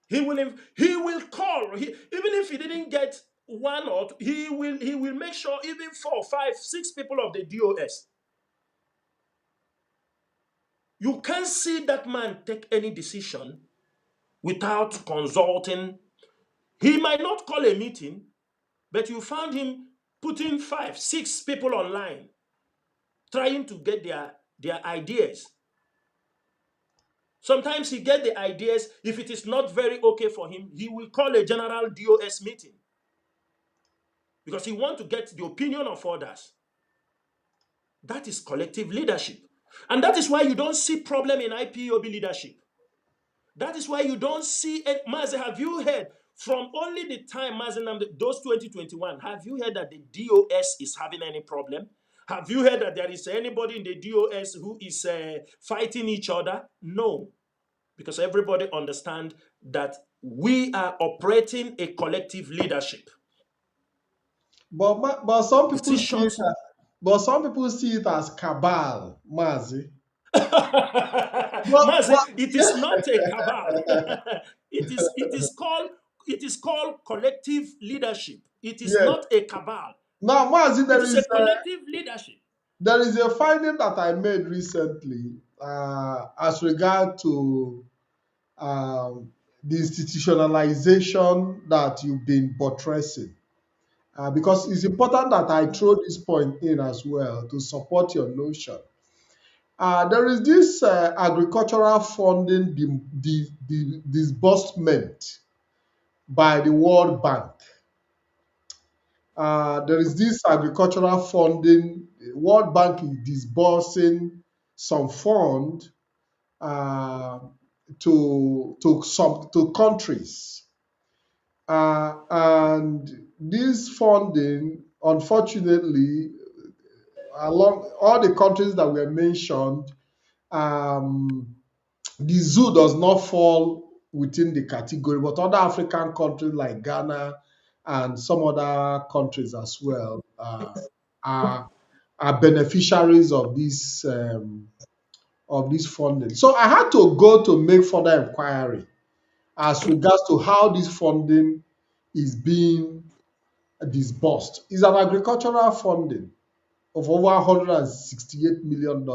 He will call. Even if he didn't get one or two, he will make sure even 4, 5, 6 people of the DOS. You can't see that man take any decision without consulting. He might not call a meeting, but you found him putting 5, 6 people online, trying to get their ideas. Sometimes he gets the ideas. If it is not very okay for him, he will call a general DOS meeting because he wants to get the opinion of others. That is collective leadership. And that is why you don't see problem in IPOB leadership. That is why you don't see it. Mazi, have you heard from only the time Mazi Nnamdi, those 2021, have you heard that the DOS is having any problem? Have you heard that there is anybody in the DOS who is fighting each other? No. Because everybody understands that we are operating a collective leadership. But some people see it Decisions. as cabal, Mazi. Mazi, But it is not a cabal. It is called collective leadership. It is yes. not a cabal. Now, Mazi, It is a collective leadership. there is a finding that I made recently as regard to the institutionalization that you've been buttressing. Because it's important that I throw this point in as well to support your notion. There is this agricultural funding disbursement by the World Bank. There is this agricultural funding. World Bank is disbursing some fund uh, to countries, and this funding, unfortunately, along all the countries that were mentioned, um, the zoo does not fall within the category, but other African countries like Ghana and some other countries as well are, are beneficiaries of this funding. So I had to go to make further inquiry as regards to how this funding is being disbursed. It's an agricultural funding of over $168 million.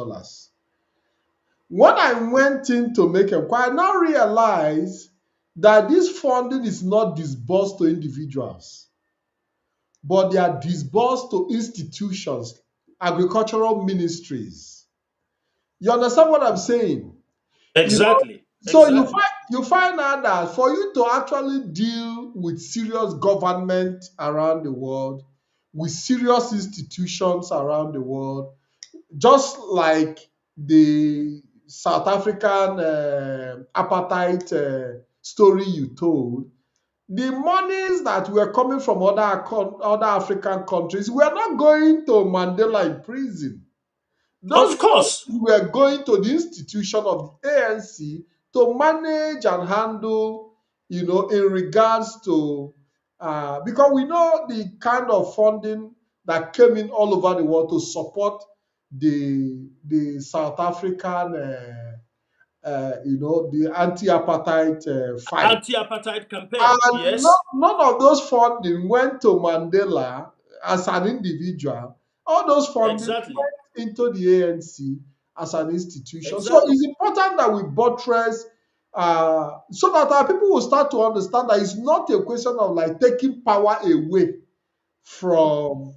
When I went in to make inquiry, I now realize that this funding is not disbursed to individuals, but they are disbursed to institutions, agricultural ministries. You understand what I'm saying? You know, Exactly. so Exactly. you find out that for you to actually deal with serious government around the world, with serious institutions around the world, just like the South African apartheid story you told, the monies that were coming from other African countries were not going to Mandela in prison. Those Of course. were going to the institution of the ANC to manage and handle, in regards to, because we know the kind of funding that came in all over the world to support the South African the anti-apartheid fight. Anti-apartheid campaign. And Yes, none of those funding went to Mandela as an individual. All those funding exactly, went into the ANC as an institution. So exactly, it's important that we buttress so that our people will start to understand that it's not a question of like taking power away from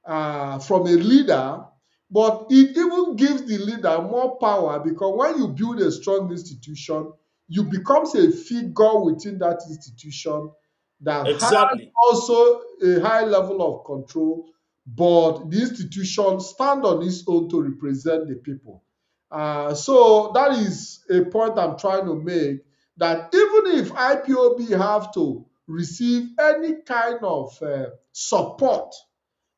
from a leader, but it even gives the leader more power because when you build a strong institution, you becomes a figure within that institution that has exactly. also a high level of control, but the institution stand on its own to represent the people. So that is a point I'm trying to make, that even if IPOB have to receive any kind of support,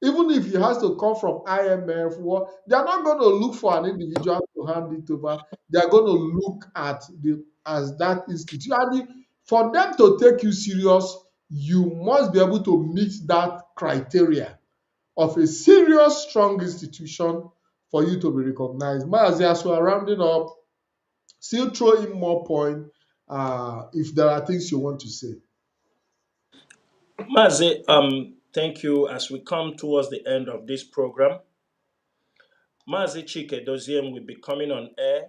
even if it has to come from IMF, they're not going to look for an individual to hand it over. They're going to look at the as that institution. And for them to take you serious, you must be able to meet that criteria of a serious, strong institution for you to be recognized. Mazi, as we are rounding up, still throw in more point if there are things you want to say. Mazi, thank you. As we come towards the end of this program, Mazi Chike Doziem will be coming on air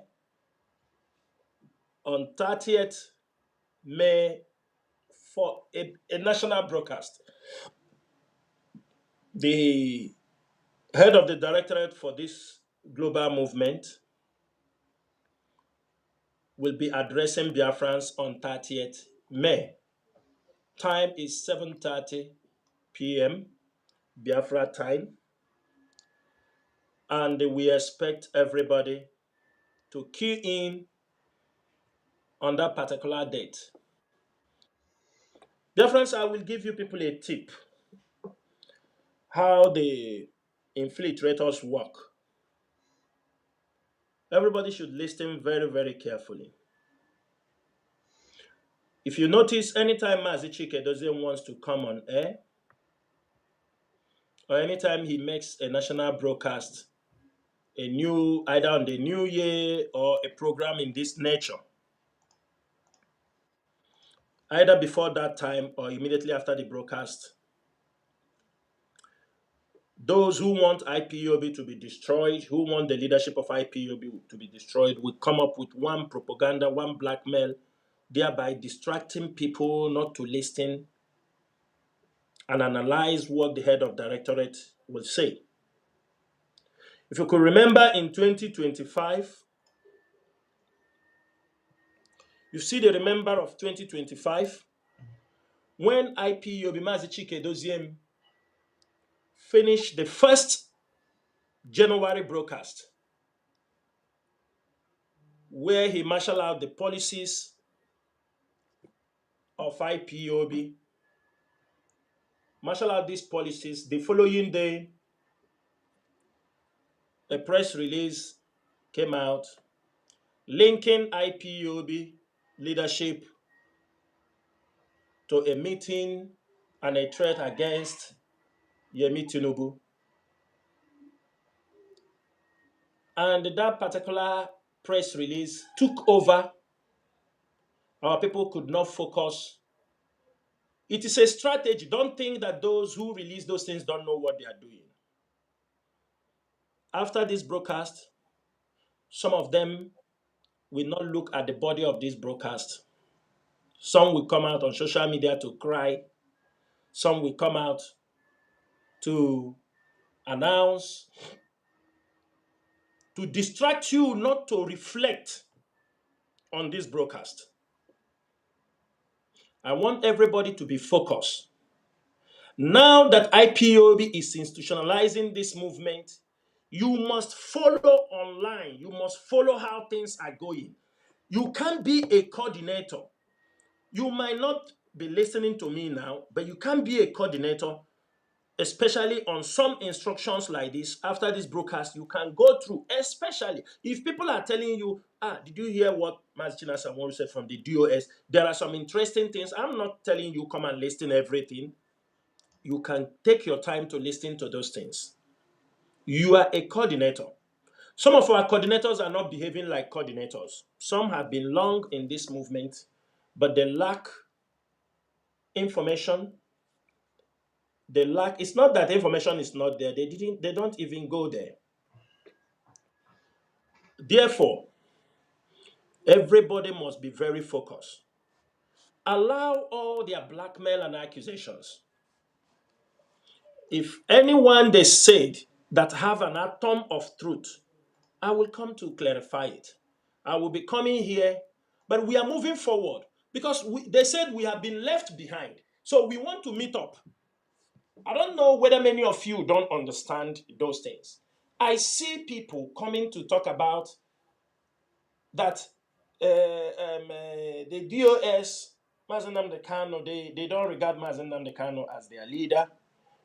on 30th May for a national broadcast. The head of the directorate for this global movement will be addressing Biafrans on 30th May. Time is 7:30 p.m. Biafra time, and we expect everybody to key in on that particular date. Biafrans, I will give you people a tip how the infiltrators work. Everybody should listen very, very carefully. If you notice, anytime Mazi Chike doesn't want to come on air, or anytime he makes a national broadcast, either on the new year or a program in this nature, either before that time or immediately after the broadcast, those who want IPOB to be destroyed, who want the leadership of IPOB to be destroyed, will come up with one propaganda, one blackmail, thereby distracting people not to listen and analyze what the head of directorate will say. If you could remember in 2025, you see the remember of 2025, when IPOB Mazi Chike Doziem finished the first January broadcast, where he marshaled out the policies of IPOB, marshal out these policies. The following day, a press release came out linking IPOB leadership to a meeting and a threat against Yemi Tinubu. And that particular press release took over. Our people could not focus. It is a strategy. Don't think that those who release those things don't know what they are doing. After this broadcast, some of them will not look at the body of this broadcast. Some will come out on social media to cry. Some will come out to announce, to distract you not to reflect on this broadcast. I want everybody to be focused. Now that IPOB is institutionalizing this movement, you must follow online. You must follow how things are going. You can't be a coordinator. You might not be listening to me now, but you can't be a coordinator, especially on some instructions like this. After this broadcast, you can go through, especially if people are telling you, did you hear what Mazi Chinasa said from the DOS? There are some interesting things. I'm not telling you come and listen everything. You can take your time to listen to those things. You are a coordinator. Some of our coordinators are not behaving like coordinators. Some have been long in this movement, but they lack information. They lack, it's not that information is not there. They don't even go there. Therefore, everybody must be very focused. Allow all their blackmail and accusations. If anyone they said that have an atom of truth, I will come to clarify it. I will be coming here, but we are moving forward because they said we have been left behind. So we want to meet up. I don't know whether many of you don't understand those things. I see people coming to talk about that the DOS, Mazi Nnamdi Kanu, they don't regard Mazi Nnamdi Kanu as their leader.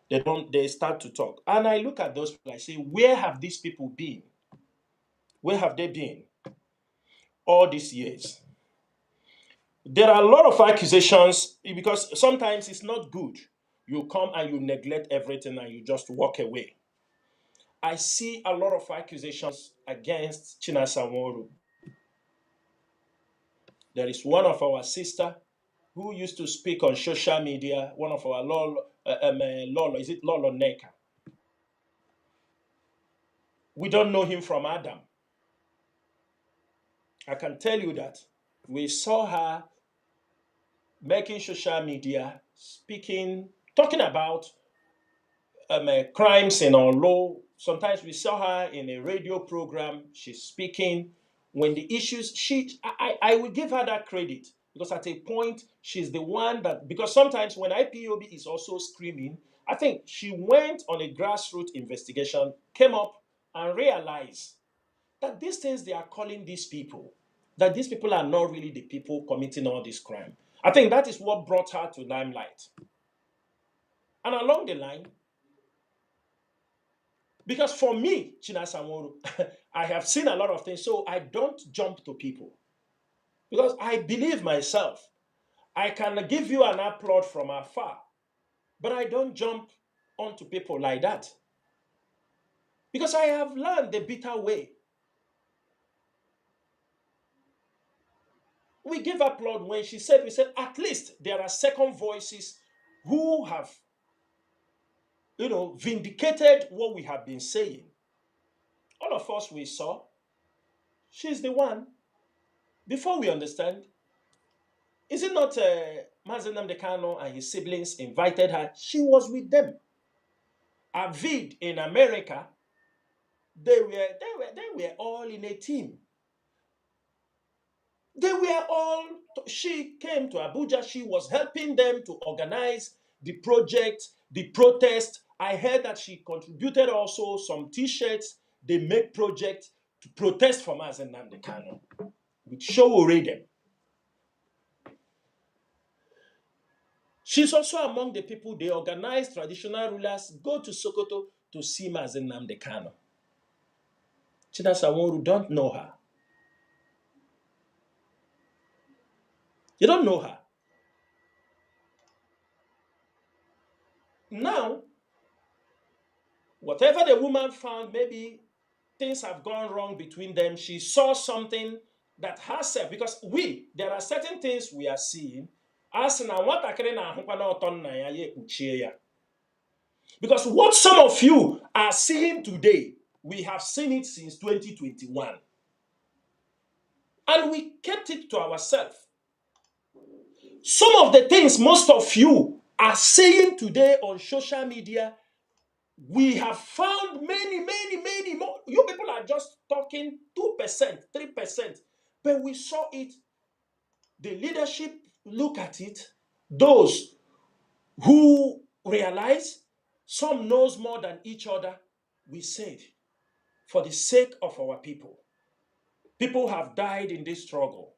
They start to talk. And I look at those people, I say, where have these people been? Where have they been all these years? There are a lot of accusations because sometimes it's not good. You come and you neglect everything and you just walk away. I see a lot of accusations against Chinasa. There is one of our sister who used to speak on social media, one of our Lolo, is it Lolo Neka? We don't know him from Adam. I can tell you that we saw her making social media, speaking, talking about crimes in our law. Sometimes we saw her in a radio program. She's speaking when the issues. I will give her that credit because at a point she's the one that, because sometimes when IPOB is also screaming, I think she went on a grassroots investigation, came up and realized that these things they are calling these people, that these people are not really the people committing all this crime. I think that is what brought her to limelight. And along the line, because for me, Chinasamoru, I have seen a lot of things, so I don't jump to people. Because I believe myself. I can give you an applaud from afar, but I don't jump onto people like that. Because I have learned the bitter way. We give applaud when she said, we said, at least there are second voices who have, vindicated what we have been saying. All of us we saw, she's the one. Before we understand, is it not Mazi Nnamdi Kanu and his siblings invited her? She was with them. Avid in America, they were all in a team. They were all, she came to Abuja, she was helping them to organize the project, the protest. I heard that she contributed also some t-shirts. They make project to protest for Mazi Nnamdi Kanu with show them. She's also among the people they organize traditional rulers go to Sokoto to see Mazi Nnamdi Kanu. Chinasa Nworu don't know her. You don't know her. Now, whatever the woman found, maybe things have gone wrong between them. She saw something that herself, because there are certain things we are seeing. Because what some of you are seeing today, we have seen it since 2021. And we kept it to ourselves. Some of the things most of you are saying today on social media, we have found many, many, many more. You people are just talking 2%, 3%. But we saw it. The leadership look at it. Those who realize some knows more than each other, we said, for the sake of our people. People have died in this struggle.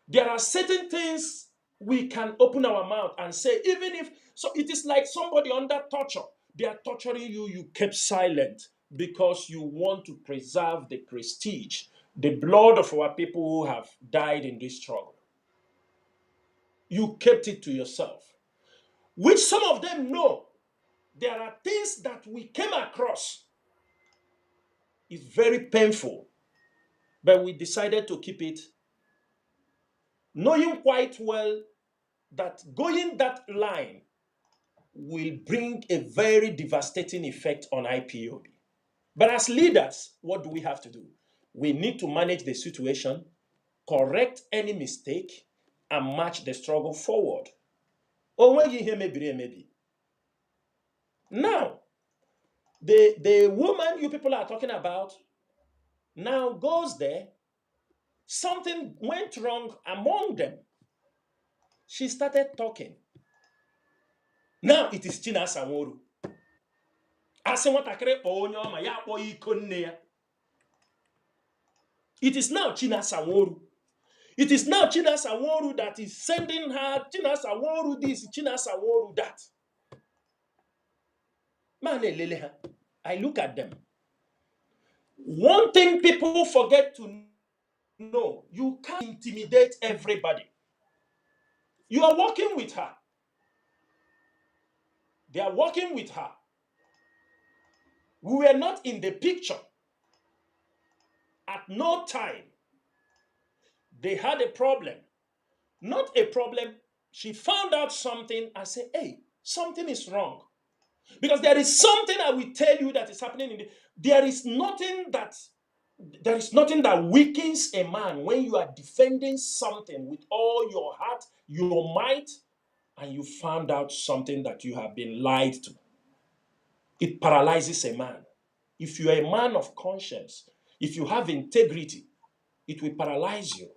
There are certain things we can open our mouth and say, even if, so it is like somebody under torture. They are torturing you, you kept silent because you want to preserve the prestige, the blood of our people who have died in this struggle. You kept it to yourself, which some of them know. There are things that we came across. is very painful, but we decided to keep it, knowing quite well that going that line will bring a very devastating effect on IPOB. But as leaders, what do we have to do? We need to manage the situation, correct any mistake, and march the struggle forward. Or when you hear maybe. Now, the woman you people are talking about now goes there. Something went wrong among them. She started talking. Now it is Chinasa Nworu. It is now Chinasa Nworu. It is now Chinasa Nworu that is sending her Chinasa Nworu this, Chinasa Nworu that. I look at them. One thing people forget to know, you can't intimidate everybody. You are working with her. They are working with her. We were not in the picture. At no time. They had a problem. Not a problem. She found out something and said, hey, something is wrong. Because there is something I will tell you that is happening there is nothing that weakens a man when you are defending something with all your heart, your might, and you found out something that you have been lied to. It paralyzes a man. If you are a man of conscience, if you have integrity, it will paralyze you.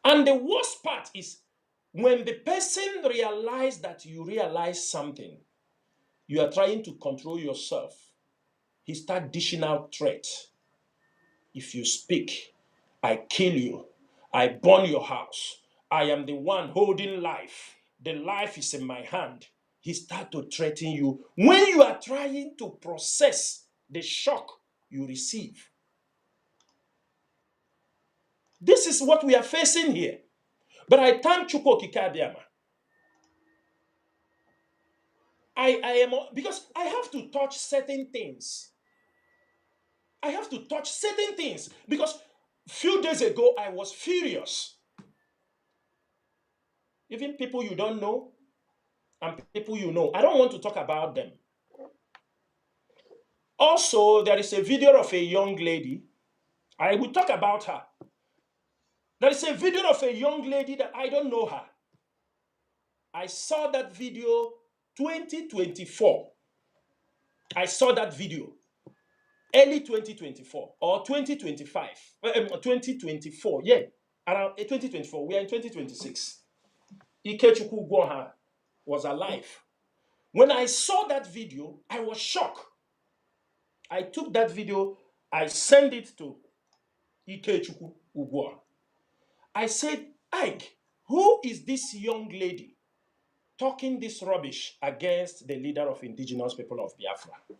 And the worst part is when the person realizes that you realize something, you are trying to control yourself. He starts dishing out threats. If you speak, I kill you. I burn your house. I am the one holding life. The life is in my hand. He starts to threaten you when you are trying to process the shock you receive. This is what we are facing here. But I thank Chukwu Kikadiama. I am, because I have to touch certain things. I have to touch certain things because a few days ago I was furious. Even people you don't know and people you know, I don't want to talk about them. Also, there is a video of a young lady. I will talk about her. There is a video of a young lady that I don't know her. I saw that video 2024. I saw that video early 2024 or 2025. 2024, yeah. Around 2024. We are in 2026. Ikechukwu Gwoha was alive. When I saw that video, I was shocked. I took that video, I sent it to Ikechukwu Ugwoha. I said, Ike, who is this young lady talking this rubbish against the leader of indigenous people of Biafra?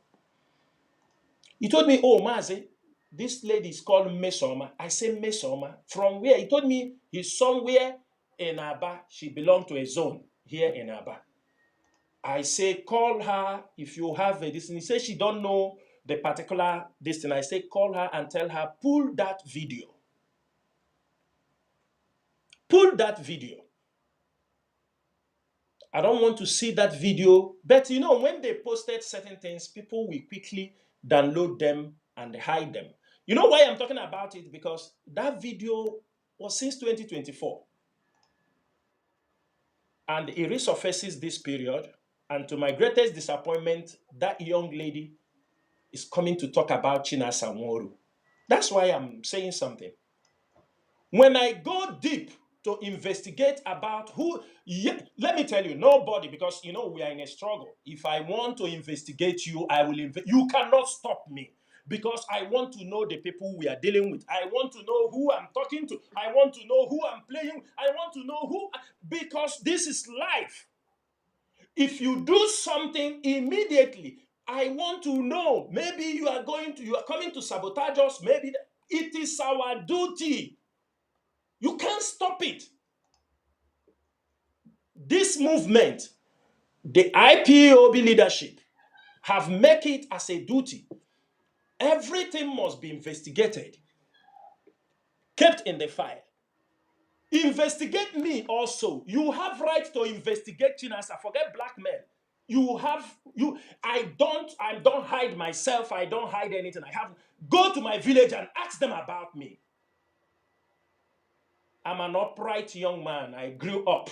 He told me, oh, Mazi, this lady is called Mesoma. I said, Mesoma. From where? He told me he's somewhere in Aba. She belonged to a zone here in Aba. I say, call her if you have a this. And he says she don't know the particular this thing. I say, call her and tell her, pull that video. Pull that video. I don't want to see that video. But you know, when they posted certain things, people will quickly download them and hide them. You know why I'm talking about it? Because that video was since 2024. And it resurfaces this period. And to my greatest disappointment, that young lady is coming to talk about Chinasa Nworu. That's why I'm saying something. When I go deep to investigate about who, yeah, let me tell you, nobody, because you know we are in a struggle. If I want to investigate you, I will you cannot stop me because I want to know the people we are dealing with. I want to know who I'm talking to. I want to know who I'm playing. I want to know who, because this is life. If you do something immediately, I want to know. Maybe you are coming to sabotage us. Maybe it is our duty. You can't stop it. This movement, the IPOB leadership, have made it as a duty Everything must be investigated, kept in the file. Investigate me also. You have right to investigate Chinasa. Forget black men. You have you. I don't hide myself. I don't hide anything. I have go to my village and ask them about me. I'm an upright young man. I grew up,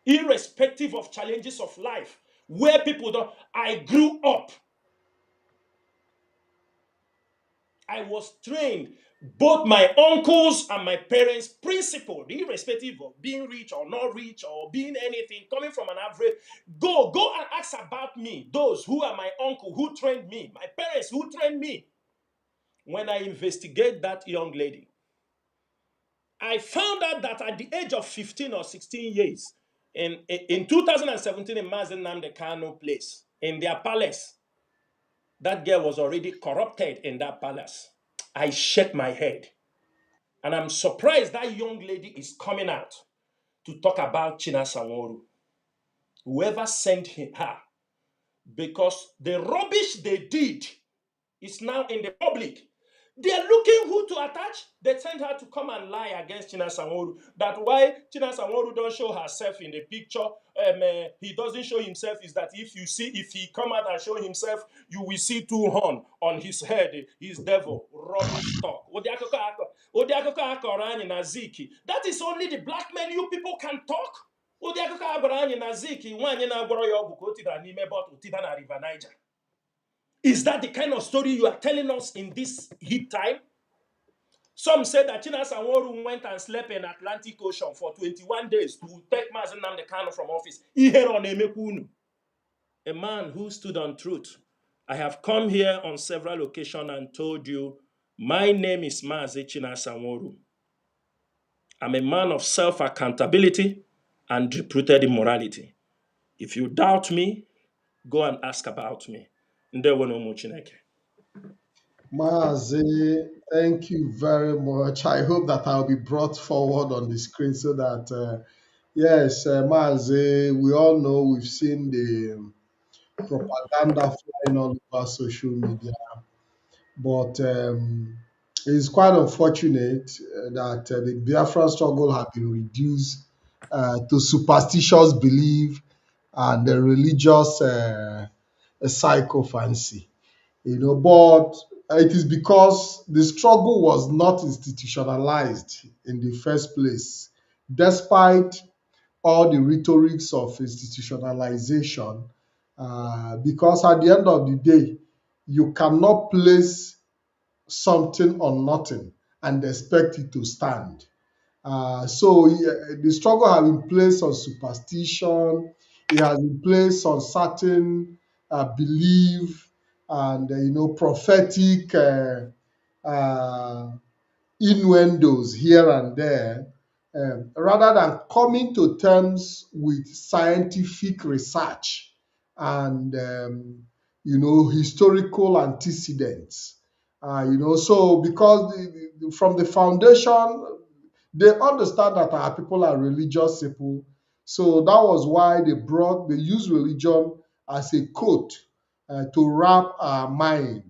irrespective of challenges of life, where people don't. I grew up. I was trained, both my uncles and my parents principled, irrespective of being rich or not rich or being anything, coming from an average. Go and ask about me. Those who are my uncle who trained me, my parents who trained me. When I investigate that young lady, I found out that at the age of 15 or 16 years, in 2017 in Mazi Kanu place, in their palace, that girl was already corrupted in that palace. I shake my head. And I'm surprised that young lady is coming out to talk about Chinasa Nworu. Whoever sent her, because the rubbish they did is now in the public. They are looking who to attach. They sent her to come and lie against Chinasa Nworu. That why Chinasa Nworu don't show herself in the picture. He doesn't show himself is that if he come out and show himself, you will see two horns on his head. He's devil. Rubbish talk. That is only the black men you people can talk. River Niger. Is that the kind of story you are telling us in this heat time? Some said that Chinasa Nworu went and slept in Atlantic Ocean for 21 days to take Mazi Kanu from office. A man who stood on truth. I have come here on several occasions and told you, my name is Mazi Chinasa Nworu. I'm a man of self-accountability and deep-rooted immorality. If you doubt me, go and ask about me. Mazi, thank you very much. I hope that I'll be brought forward on the screen so that, yes, Mazi, we all know we've seen the propaganda flying all over social media, but it's quite unfortunate that the Biafra struggle has been reduced to superstitious belief and the religious sycophancy. But it is because the struggle was not institutionalized in the first place, despite all the rhetorics of institutionalization, because at the end of the day, you cannot place something on nothing and expect it to stand. So the struggle has been placed on superstition. It has been placed on certain belief and prophetic uh, innuendos here and there, rather than coming to terms with scientific research and historical antecedents. So because from the foundation, they understand that our people are religious people. So that was why they used religion as a coat to wrap our mind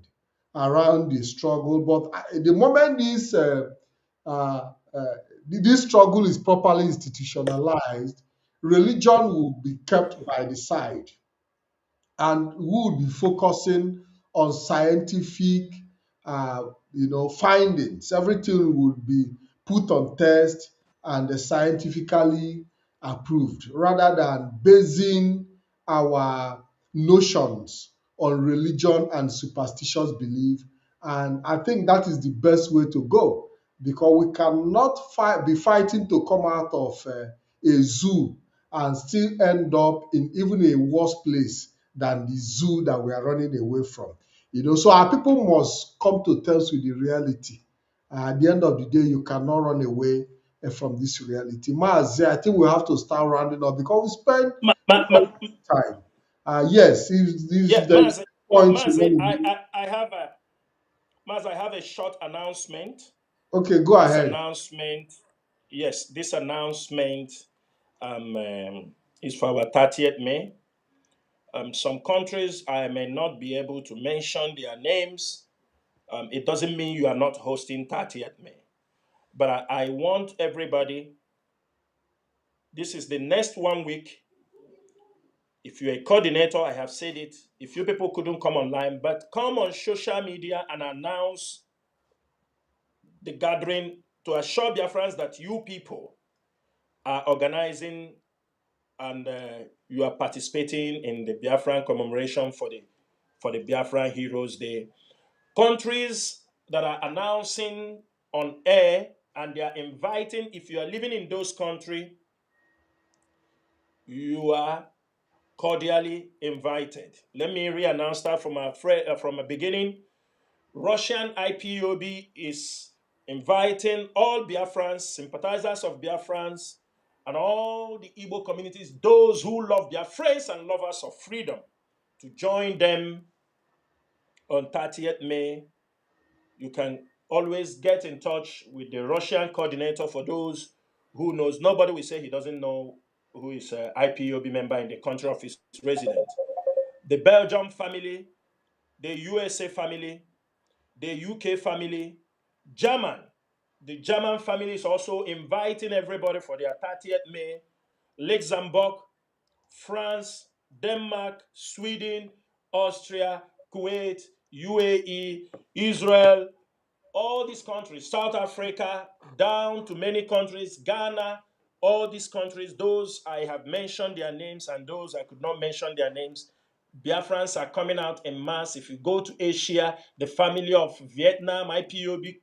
around the struggle. But the moment uh, uh, this struggle is properly institutionalized, religion will be kept by the side and we would be focusing on scientific findings. Everything would be put on test and scientifically approved rather than basing our notions on religion and superstitious belief. And I think that is the best way to go because we cannot be fighting to come out of a zoo and still end up in even a worse place than the zoo that we are running away from. So our people must come to terms with the reality. At the end of the day, you cannot run away from this reality. Mazi, I think we have to start rounding up because we spend Ma, a ma, lot ma, of time. Yes, if yeah, there's points you Mazi, want to do. I have a short announcement. Okay, go This ahead. announcement, yes, this announcement is for our 30th May. Some countries I may not be able to mention their names. It doesn't mean you are not hosting 30th May. But I want everybody, this is the next 1 week. If you're a coordinator, I have said it. If you people couldn't come online, but come on social media and announce the gathering to assure Biafrans that you people are organizing and you are participating in the Biafran commemoration for the Biafran Heroes Day. Countries that are announcing on air and they are inviting, if you are living in those countries, you are cordially invited. Let me re-announce that from a beginning. Russian IPOB is inviting all Biafrans, sympathizers of Biafrans, and all the Igbo communities, those who love Biafrans and lovers of freedom, to join them on 30th May. You can always get in touch with the Russian coordinator. For those who knows, nobody will say he doesn't know who is an IPOB member in the country of his residence. The Belgium family, the USA family, the UK family, German. The German family is also inviting everybody for their 30th May. Luxembourg, France, Denmark, Sweden, Austria, Kuwait, UAE, Israel, all these countries, South Africa, down to many countries, Ghana, all these countries, those I have mentioned their names and those I could not mention their names. Biafrans are coming out in mass. If you go to Asia, the family of Vietnam, IPOB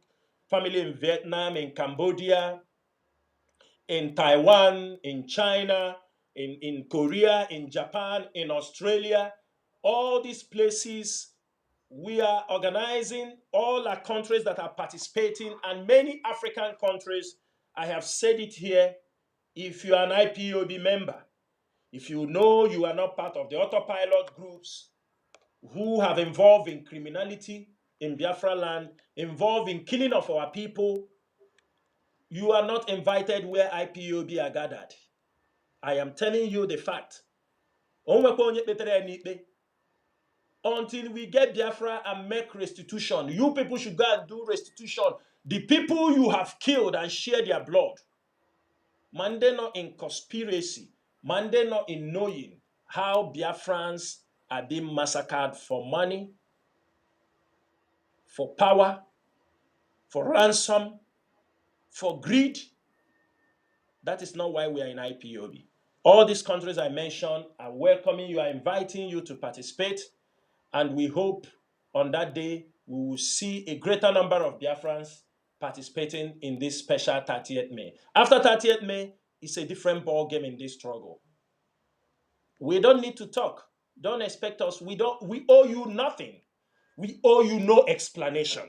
family in Vietnam, in Cambodia, in Taiwan, in China, in Korea, in Japan, in Australia, all these places we are organizing, all our countries that are participating, and many African countries. I have said it here. If you are an IPOB member, if you know you are not part of the autopilot groups who have involved in criminality in Biafra land, involved in killing of our people, you are not invited where IPOB are gathered. I am telling you the fact. Until we get Biafra and make restitution, you people should go and do restitution. The people you have killed and shed their blood, Mande not in conspiracy, Mande not in knowing how Biafrans are being massacred for money, for power, for ransom, for greed. That is not why we are in IPOB. All these countries I mentioned are welcoming you, are inviting you to participate. And we hope on that day we will see a greater number of Biafrans participating in this special 30th May. After 30th May, it's a different ball game in this struggle. We don't need to talk. Don't expect us. We owe you nothing. We owe you no explanation.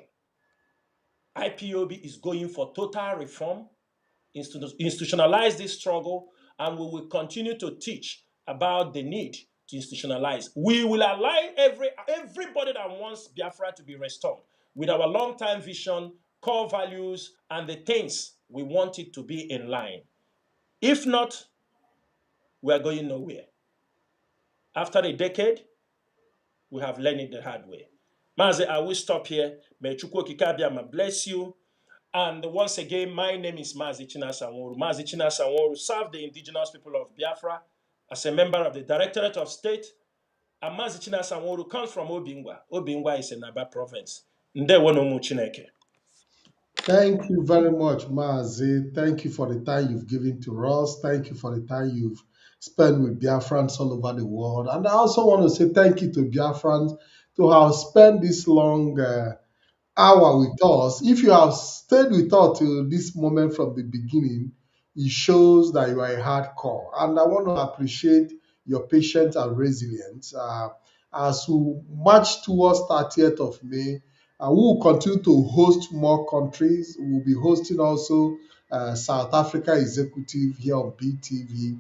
IPOB is going for total reform, institutionalize this struggle, and we will continue to teach about the need to institutionalize. We will align everybody that wants Biafra to be restored with our long-term vision, core values, and the things we want it to be in line. If not, we are going nowhere. After a decade, we have learned it the hard way. Mazi, I will stop here. May Chukwu Okike bless you. And once again, my name is Mazi Chinasa. Mazi Chinasa served the indigenous people of Biafra as a member of the Directorate of State. And Mazi Chinasa comes from Obingwa. Obingwa is in Aba province. Ndewo no mu Chineke. Thank you very much, Mazi. Thank you for the time you've given to us. Thank you for the time you've spent with Biafrans all over the world. And I also want to say thank you to Biafrans to have spent this long hour with us. If you have stayed with us till this moment from the beginning, it shows that you are a hardcore. And I want to appreciate your patience and resilience. As we march towards 30th of May, we will continue to host more countries. We will be hosting also South Africa Executive here on BTV,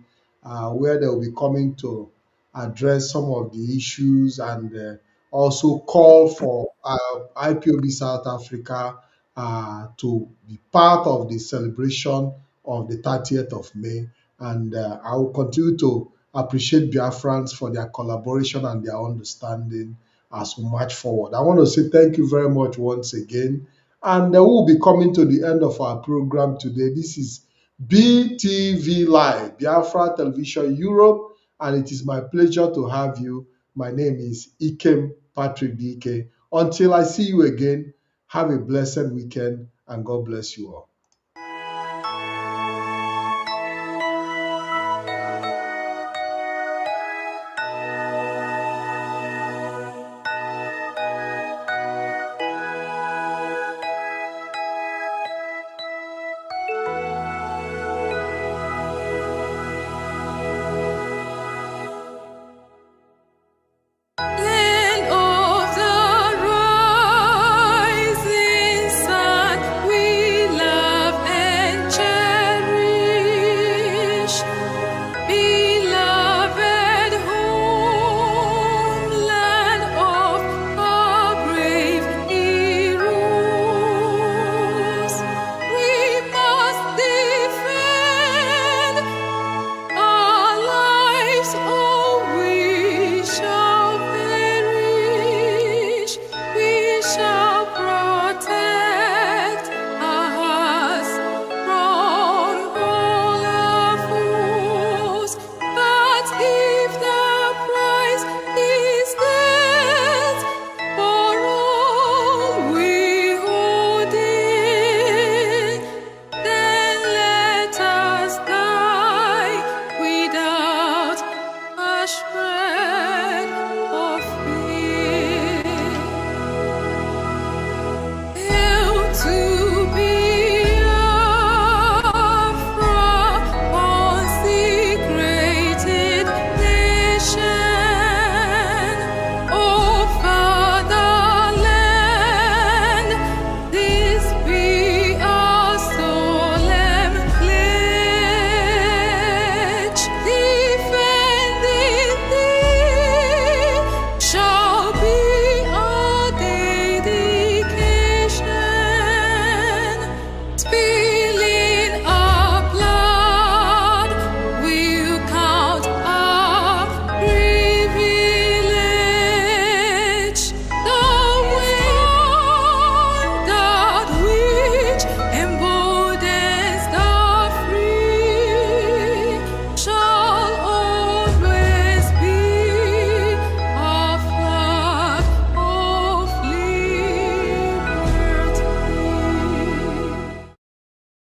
where they will be coming to address some of the issues and also call for IPOB South Africa to be part of the celebration of the 30th of May. And I will continue to appreciate Biafrans for their collaboration and their understanding as we march forward. I want to say thank you very much once again. And we'll be coming to the end of our program today. This is BTV Live, Biafra Television Europe, and it is my pleasure to have you. My name is Ikem Patrick DK. Until I see you again, have a blessed weekend and God bless you all.